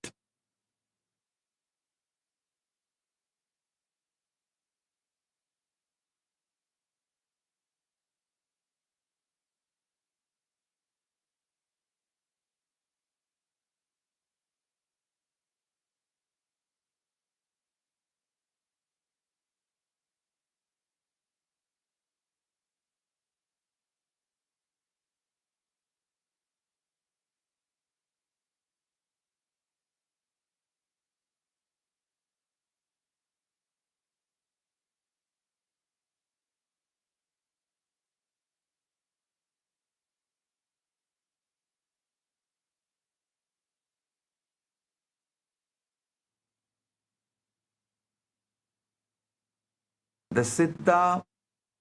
the Siddha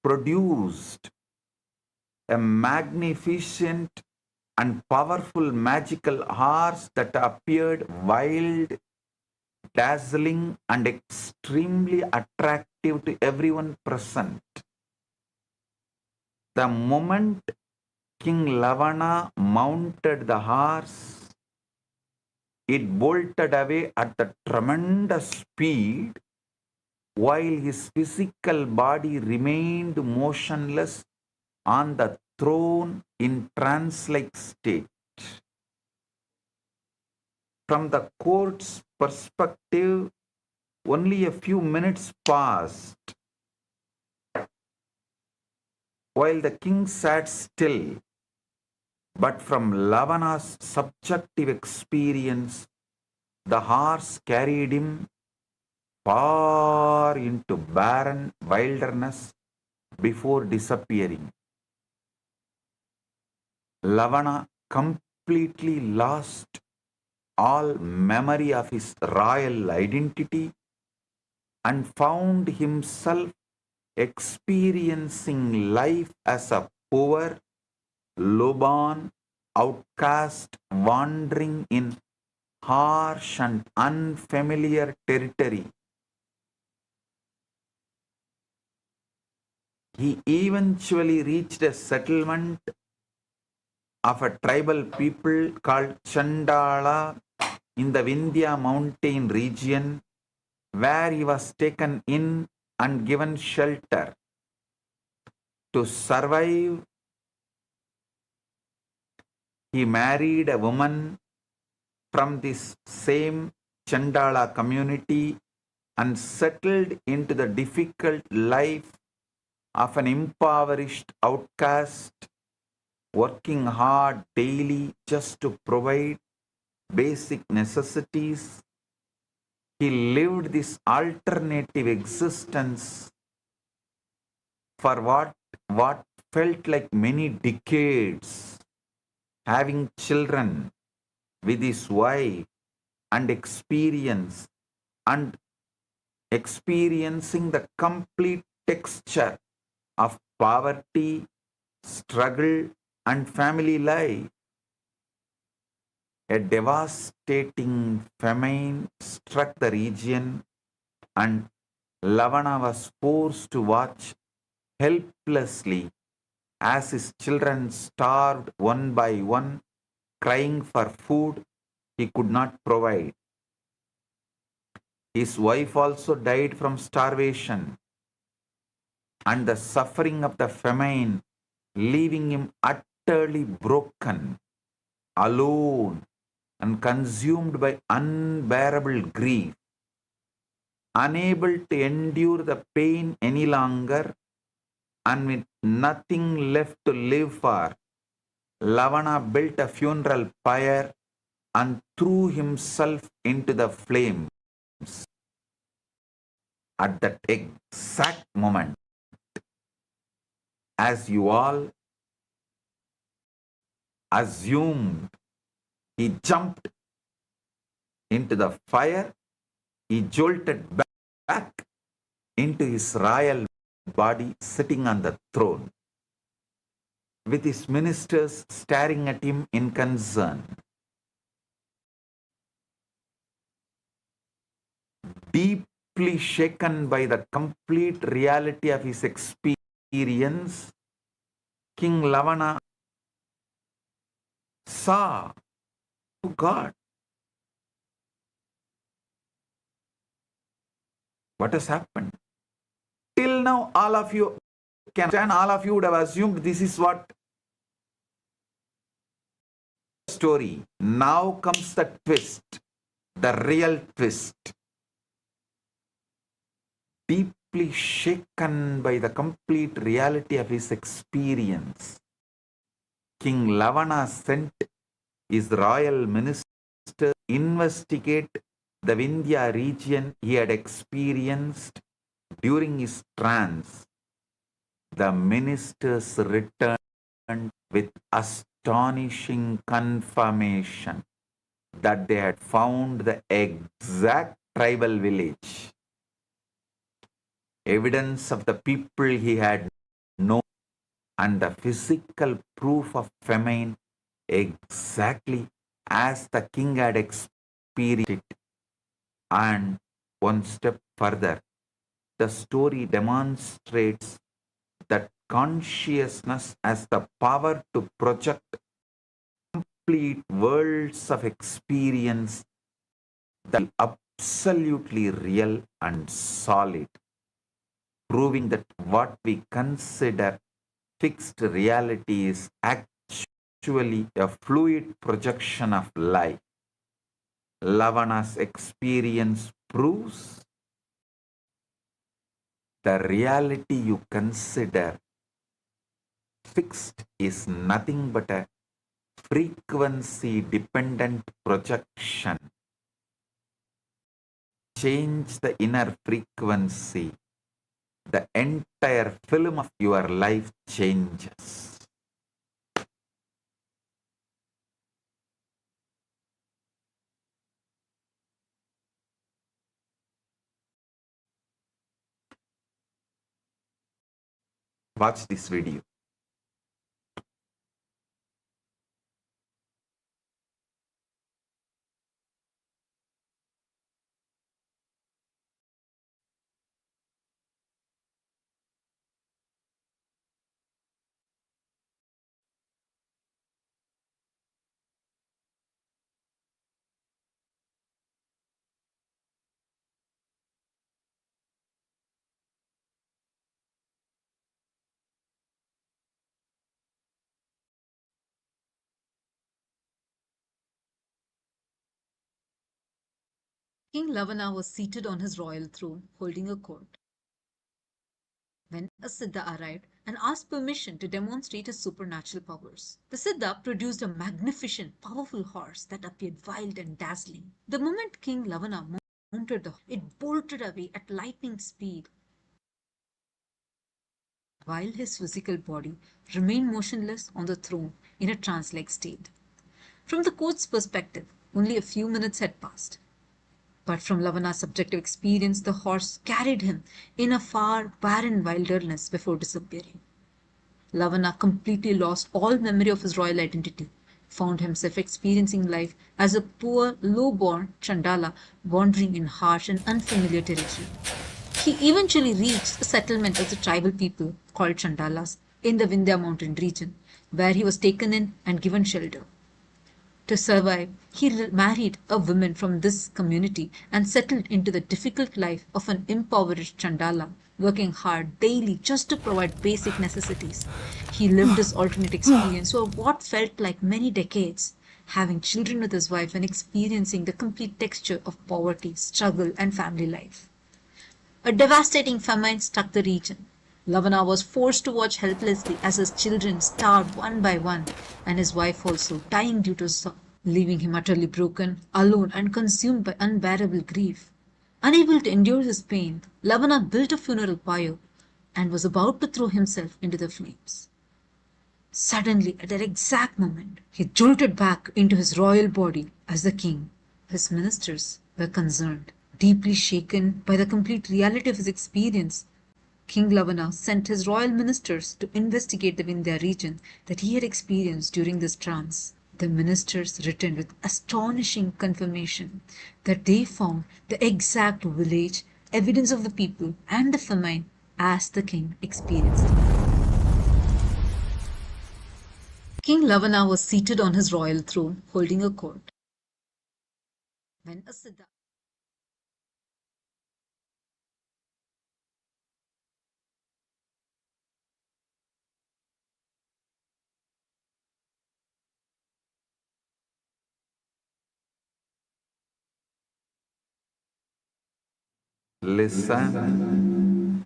produced a magnificent and powerful magical horse that appeared wild, dazzling, and extremely attractive to everyone present. The moment King Lavana mounted the horse, it bolted away at a tremendous speed, while his physical body remained motionless on the throne in trance-like state. From the court's perspective, only a few minutes passed while the king sat still, but from Lavana's subjective experience, the horse carried him far into barren wilderness before disappearing. Lavana completely lost all memory of his royal identity and found himself experiencing life as a poor, lowborn outcast wandering in harsh and unfamiliar territory. He eventually reached a settlement of a tribal people called Chandala in the Vindhya mountain region, where he was taken in and given shelter. To survive, he married a woman from this same Chandala community and settled into the difficult life of an impoverished outcast, working hard daily just to provide basic necessities. He lived this alternative existence for what felt like many decades, having children with his wife and experiencing the complete texture of poverty, struggle, and family life. A devastating famine struck the region, and Lavana was forced to watch helplessly as his children starved one by one, crying for food he could not provide. His wife also died from starvation and the suffering of the famine, leaving him utterly broken, alone, and consumed by unbearable grief. Unable to endure the pain any longer, and with nothing left to live for, Lavana built a funeral pyre and threw himself into the flames. At that exact moment, as you all assumed, he jumped into the fire, he jolted back into his royal body sitting on the throne, with his ministers staring at him in concern. Deeply shaken by the complete reality of his experience, King Lavana saw, oh God, what has happened? Till now, all of you can understand, all of you would have assumed this is what story. Now comes the twist, the real twist. Deeply shaken by the complete reality of his experience, King Lavana sent his royal minister to investigate the Vindhya region he had experienced during his trance. The ministers returned with astonishing confirmation that they had found the exact tribal village. evidence of the people he had known, and the physical proof of famine exactly as the king had experienced it. And one step further, the story demonstrates that consciousness has the power to project complete worlds of experience that are absolutely real and solid, proving that what we consider fixed reality is actually a fluid projection of life. Lavana's experience proves the reality you consider fixed is nothing but a frequency dependent projection. Change the inner frequency, the entire film of your life changes. Watch this video. King Lavana was seated on his royal throne, holding a court, when a Siddha arrived and asked permission to demonstrate his supernatural powers. The Siddha produced a magnificent, powerful horse that appeared wild and dazzling. The moment King Lavana mounted the horse, it bolted away at lightning speed, while his physical body remained motionless on the throne in a trance-like state. From the court's perspective, only a few minutes had passed. But from Lavana's subjective experience, the horse carried him in a far, barren wilderness before disappearing. Lavana completely lost all memory of his royal identity, found himself experiencing life as a poor, low-born Chandala wandering in harsh and unfamiliar territory. He eventually reached a settlement of the tribal people called Chandalas in the Vindhya mountain region, where he was taken in and given shelter. To survive, he married a woman from this community and settled into the difficult life of an impoverished Chandala, working hard daily just to provide basic necessities. He lived his alternate experience for what felt like many decades, having children with his wife and experiencing the complete texture of poverty, struggle, and family life. A devastating famine struck the region. Lavana was forced to watch helplessly as his children starved one by one, and his wife also, dying due to leaving him utterly broken, alone, and consumed by unbearable grief. Unable to endure his pain, Lavana built a funeral pyre and was about to throw himself into the flames. Suddenly, at that exact moment, he jolted back into his royal body as the king. His ministers were concerned. Deeply shaken by the complete reality of his experience, King Lavana sent his royal ministers to investigate the Vindhya region that he had experienced during this trance. The ministers returned with astonishing confirmation that they found the exact village, evidence of the people, and the famine as the king experienced it. King Lavana was seated on his royal throne, holding a court, when a Siddha. Listen.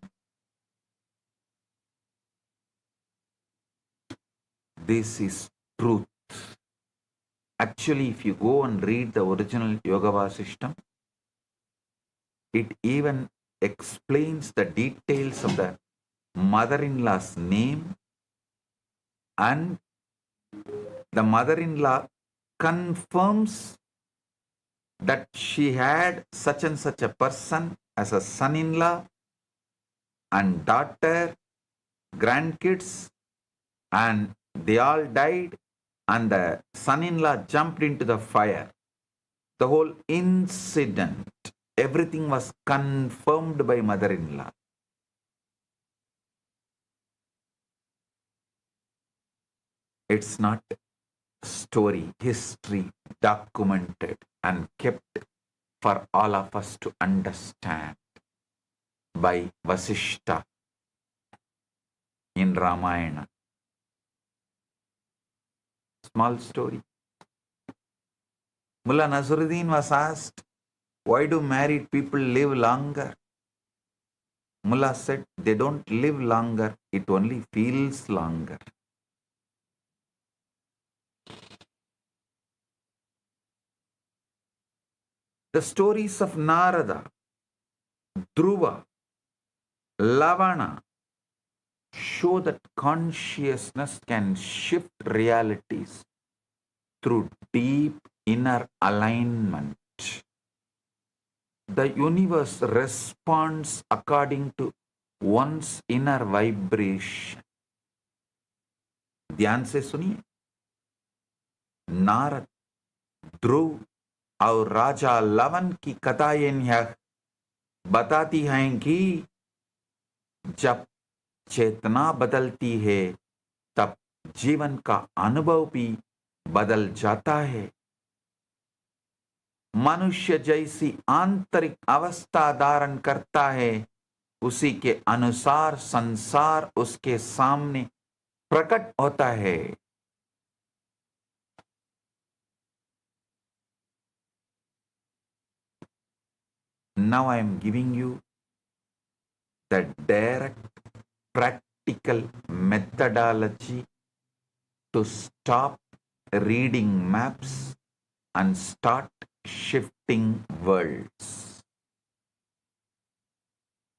This is truth. Actually, if you go and read the original Yoga system, it even explains the details of the mother-in-law's name, and the mother-in-law confirms that she had such and such a person as a son-in-law, and daughter, grandkids, and they all died, and the son-in-law jumped into the fire. The whole incident, everything was confirmed by mother-in-law. It's not story, history, documented and kept for all of us to understand by Vasishta in Ramayana. Small story. Mullah Nasruddin was asked, why do married people live longer? Mullah said, they don't live longer, it only feels longer. The stories of Narada, Dhruva, Lavana show that consciousness can shift realities through deep inner alignment. The universe responds according to one's inner vibration. ध्यान से सुनिए, नारद, ध्रुव और राजा लवन की कथाएं यह बताती हैं कि जब चेतना बदलती है तब जीवन का अनुभव भी बदल जाता है. मनुष्य जैसी आंतरिक अवस्था धारण करता है, उसी के अनुसार संसार उसके सामने प्रकट होता है. Now I am giving you the direct practical methodology to stop reading maps and start shifting worlds.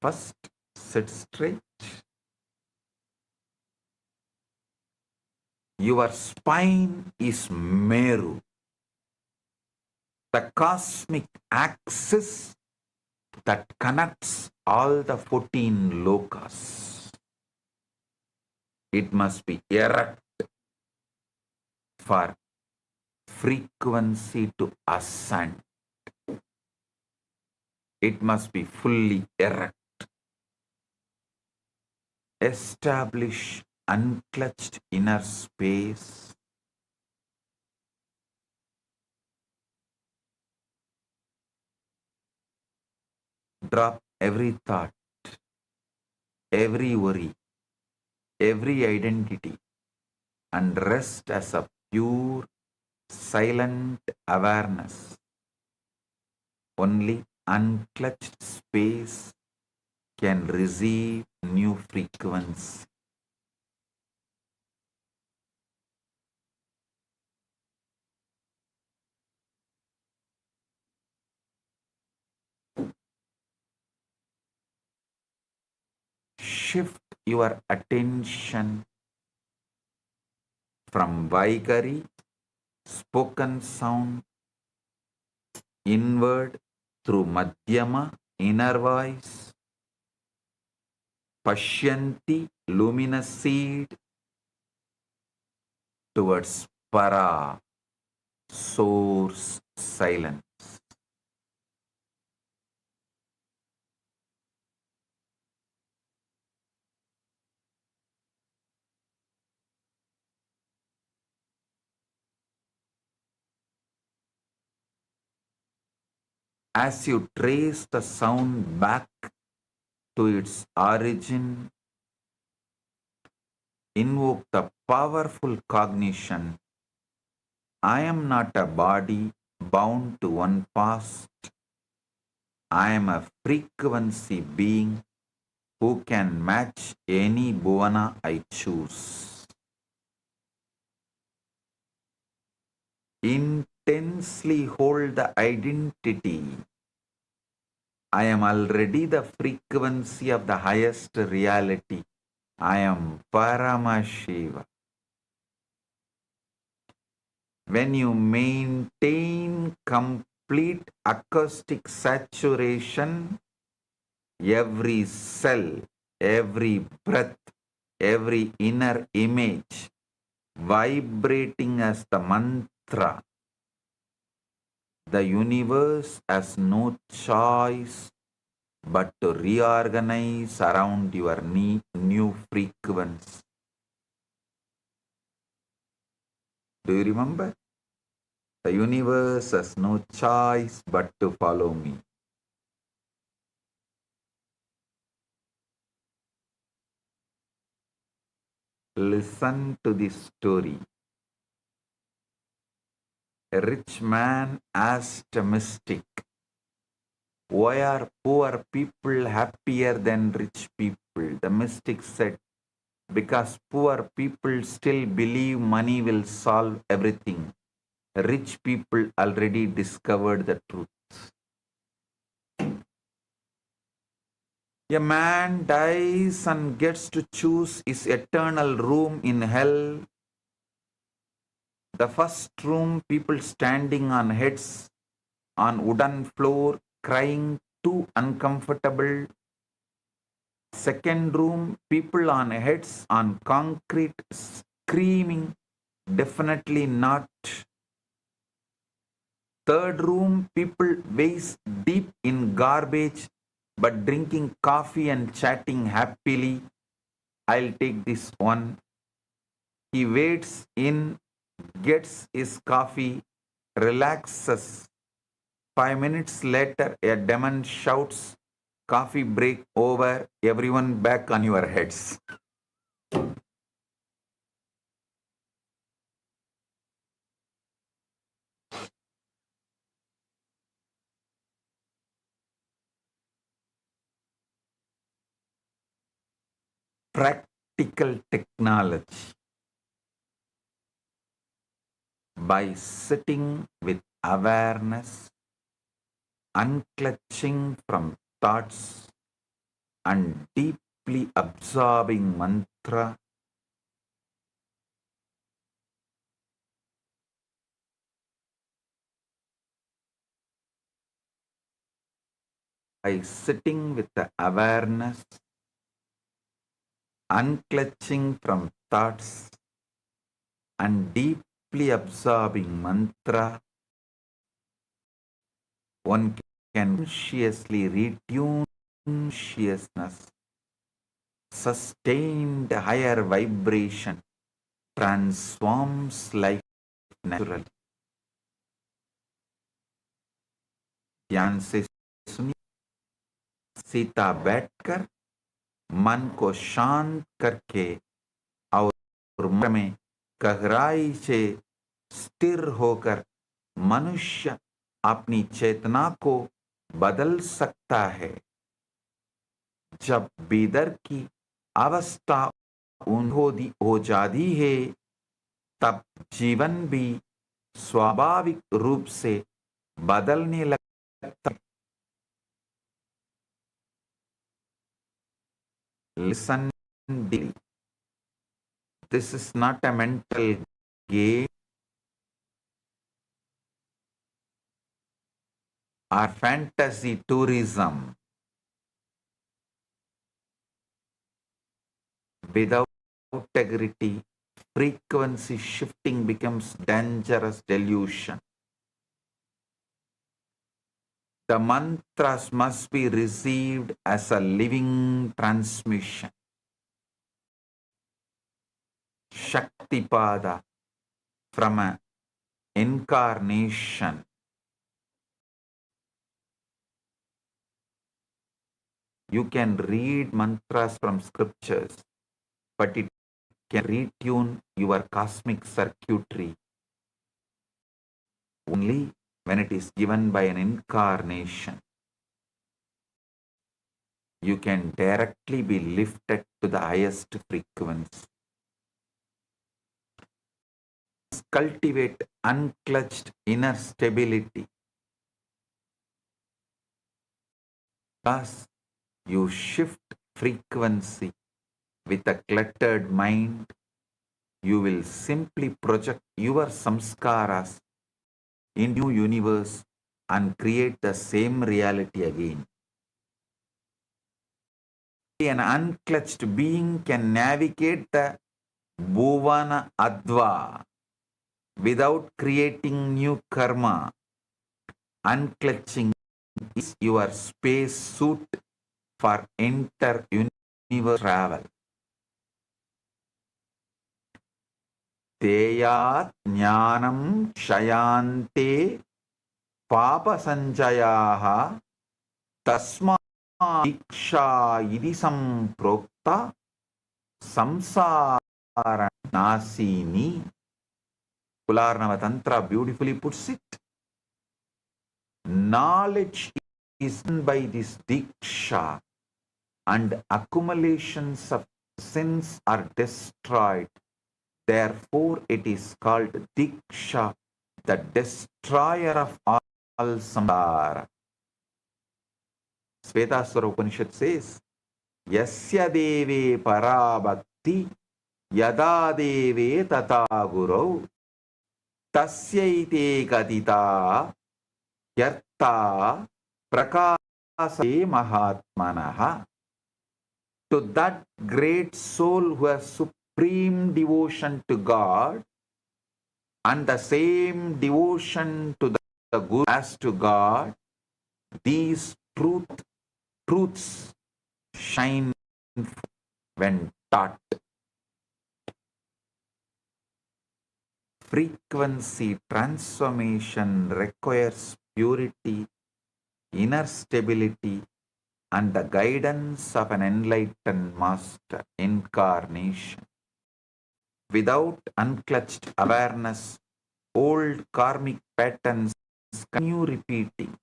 First, sit straight. Your spine is Meru, the cosmic axis that connects all the 14 lokas. It must be erect for frequency to ascend. It must be fully erect. Establish unclutched inner space. Drop every thought, every worry, every identity, and rest as a pure, silent awareness. Only unclutched space can receive new frequency. Shift your attention from Vaikari, spoken sound, inward through Madhyama, inner voice, Pashyanti, luminous seed, towards Para, source, silence. As you trace the sound back to its origin, invoke the powerful cognition, I am not a body bound to one past. I am a frequency being who can match any bhuvana I choose. Intensely hold the identity. I am already the frequency of the highest reality. I am Paramashiva. When you maintain complete acoustic saturation, every cell, every breath, every inner image vibrating as the mantra. The universe has no choice but to reorganize around your new frequency. Do you remember? The universe has no choice but to follow me. Listen to this story. A rich man asked a mystic, "Why are poor people happier than rich people?" The mystic said, "Because poor people still believe money will solve everything. Rich people already discovered the truth." A man dies and gets to choose his eternal room in hell. The first room, people standing on heads on wooden floor, crying, too uncomfortable. Second room, people on heads on concrete, screaming, definitely not. Third room, people waist deep in garbage, but drinking coffee and chatting happily. I'll take this one. He waits in, gets his coffee, relaxes. 5 minutes later, a demon shouts, "Coffee break over, everyone back on your heads." Practical technology. By sitting with awareness, unclutching from thoughts, and deeply absorbing mantra, by sitting with the awareness, unclutching from thoughts, and deeply absorbing mantra, one can consciously retune consciousness, sustained higher vibration, transforms life naturally. ध्यान से सुनिए, सीता बैठकर मन को शांत करके और मन में गहराई से स्थिर होकर मनुष्य अपनी चेतना को बदल सकता है। जब भीतर की अवस्था हो जाती है, तब जीवन भी स्वाभाविक रूप से बदलने लगता है। Listen deeply. This is not a mental game or fantasy tourism. Without integrity, frequency shifting becomes dangerous delusion. The mantras must be received as a living transmission. Shaktipada from an incarnation. You can read mantras from scriptures, but it can retune your cosmic circuitry only when it is given by an incarnation. You can directly be lifted to the highest frequency. Cultivate unclutched inner stability. Thus, you shift frequency with a cluttered mind. You will simply project your samskaras in new universe and create the same reality again. an unclutched being can navigate the Bhuvana Adva without creating new karma. Unclutching is your space suit for inter-universe travel. Teyat jnanam shayante papa sanjayaha tasma diksha idi samprokta samsara nasini. Kularnava Tantra beautifully puts it. Knowledge is done by this diksha, and accumulations of sins are destroyed. Therefore, it is called diksha, the destroyer of all samsara. Svetaswara Upanishad says, Yasya deve parabhakti yada deve tata gurau tasyaite gadita yarta prakasate mahatmanaha. To that great soul who has supreme devotion to God and the same devotion to the Guru as to God, these truths shine when taught. Frequency transformation requires purity, inner stability, and the guidance of an enlightened master incarnation. Without unclutched awareness, old karmic patterns continue repeating.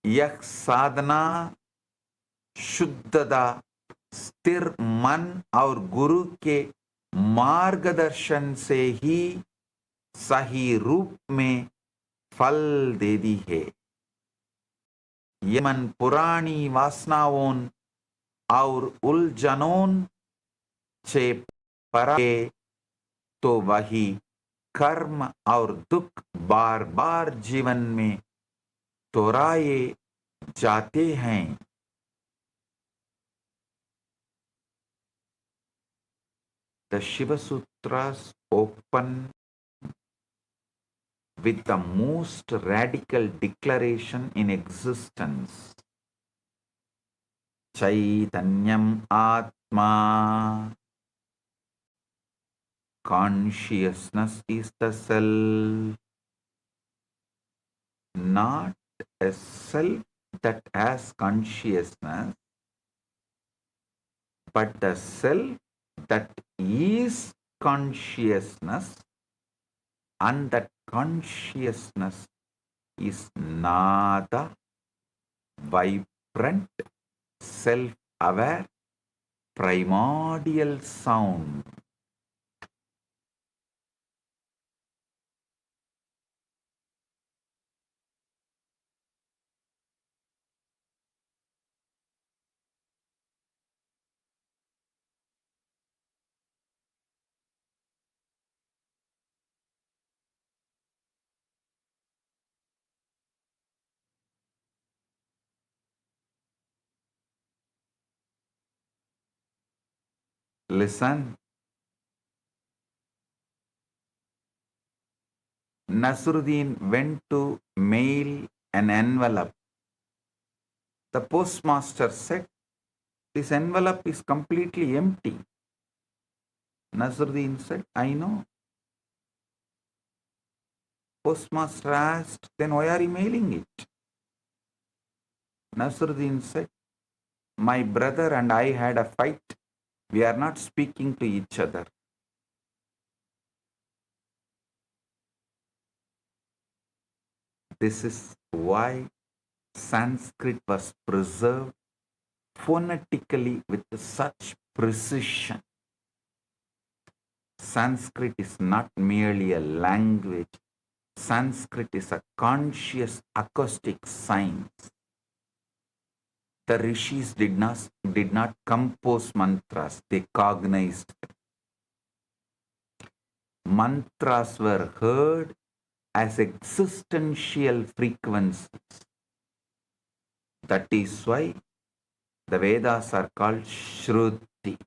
Yah sadhana शुद्धदा स्थिर मन और गुरु के मार्गदर्शन से ही सही रूप में फल देती है. ये मन पुरानी वासनाओं और उलझनों से परा है तो वही कर्म और दुख बार बार जीवन में दोहराए जाते हैं. The Shiva Sutras open with the most radical declaration in existence. Chaitanyam Atma. Consciousness is the self, not a self that has consciousness, but the self that is consciousness, and that consciousness is nada, vibrant, self-aware, primordial sound. Listen. Nasruddin went to mail an envelope. The postmaster said, "This envelope is completely empty." Nasruddin said, "I know." Postmaster asked, "Then why are you mailing it?" Nasruddin said, "My brother and I had a fight. We are not speaking to each other." This is why Sanskrit was preserved phonetically with such precision. Sanskrit is not merely a language. Sanskrit is a conscious acoustic science. The rishis did not compose mantras, they cognized them. Mantras were heard as existential frequencies. That is why The Vedas are called Shruti,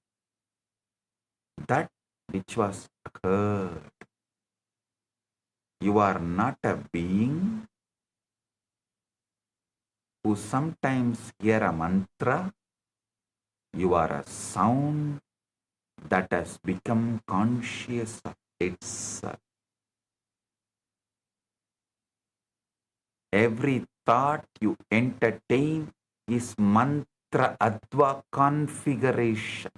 that which was heard. You are not a being who sometimes hear a mantra. You are a sound that has become conscious of itself. Every thought you entertain is mantra adva configuration.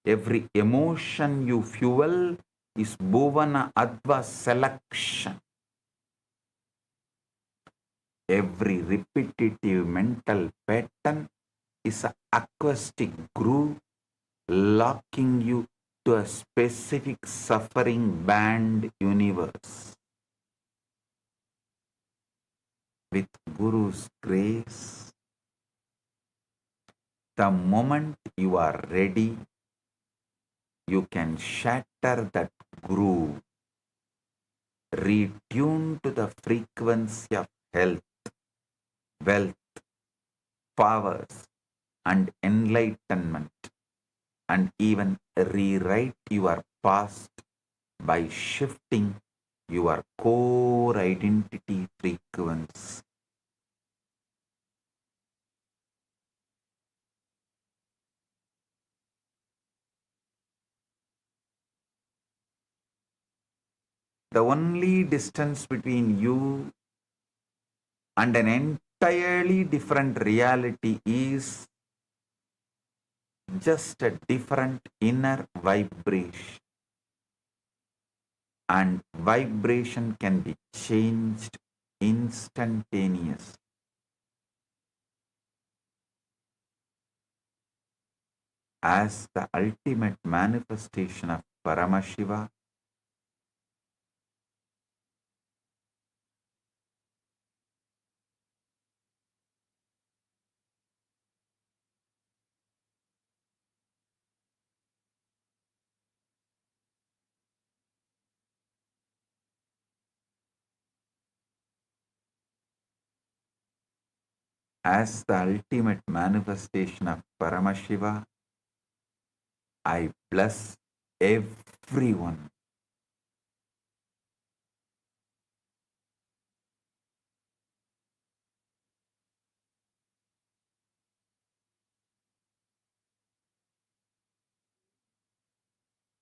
Every emotion you fuel is bhuvana adva selection. Every repetitive mental pattern is an acoustic groove locking you to a specific suffering band universe. With Guru's grace, the moment you are ready, you can shatter that groove, retune to the frequency of health, wealth, powers, and enlightenment, and even rewrite your past by shifting your core identity frequency. The only distance between you and an entirely different reality is just a different inner vibration. And vibration can be changed instantaneously. As the ultimate manifestation of Paramashiva, as the ultimate manifestation of Paramashiva, I bless everyone.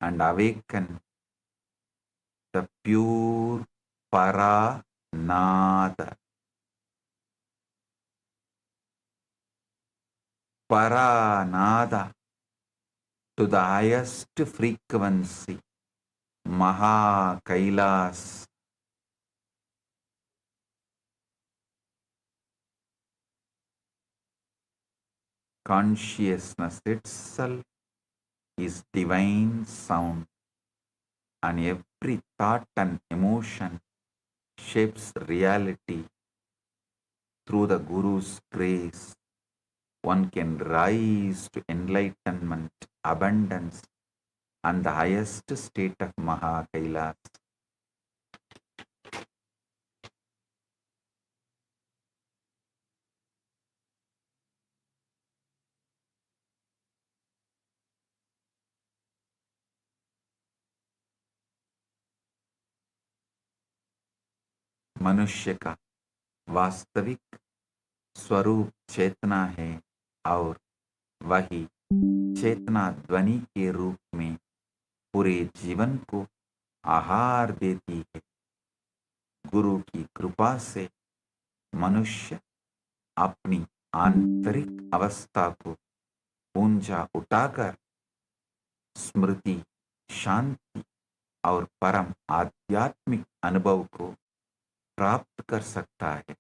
And awaken the pure Paranada. Paranada to the highest frequency, Maha Kailas. Consciousness itself is divine sound, and every thought and emotion shapes reality. Through the Guru's grace, one can rise to enlightenment, abundance, and the highest state of Maha Kailas. मनुष्य का वास्तविक स्वरूप चेतना है और वही चेतना ध्वनि के रूप में पूरे जीवन को आहार देती है। गुरु की कृपा से मनुष्य अपनी आंतरिक अवस्था को ऊंचा उठाकर स्मृति, शांति और परम आध्यात्मिक अनुभव को प्राप्त कर सकता है।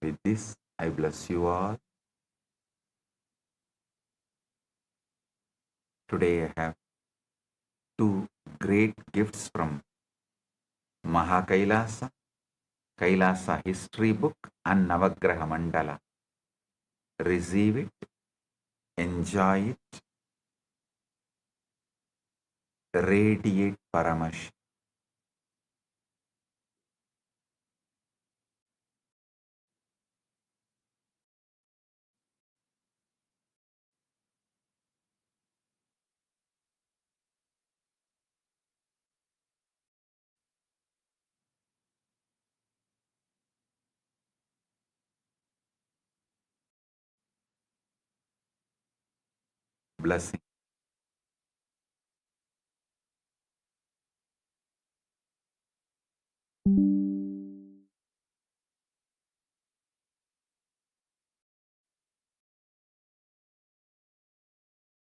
With this, I bless you all. Today I have two great gifts from Mahakailasa, Kailasa history book and Navagraha Mandala. Receive it, enjoy it. radiate Paramash. Blessing.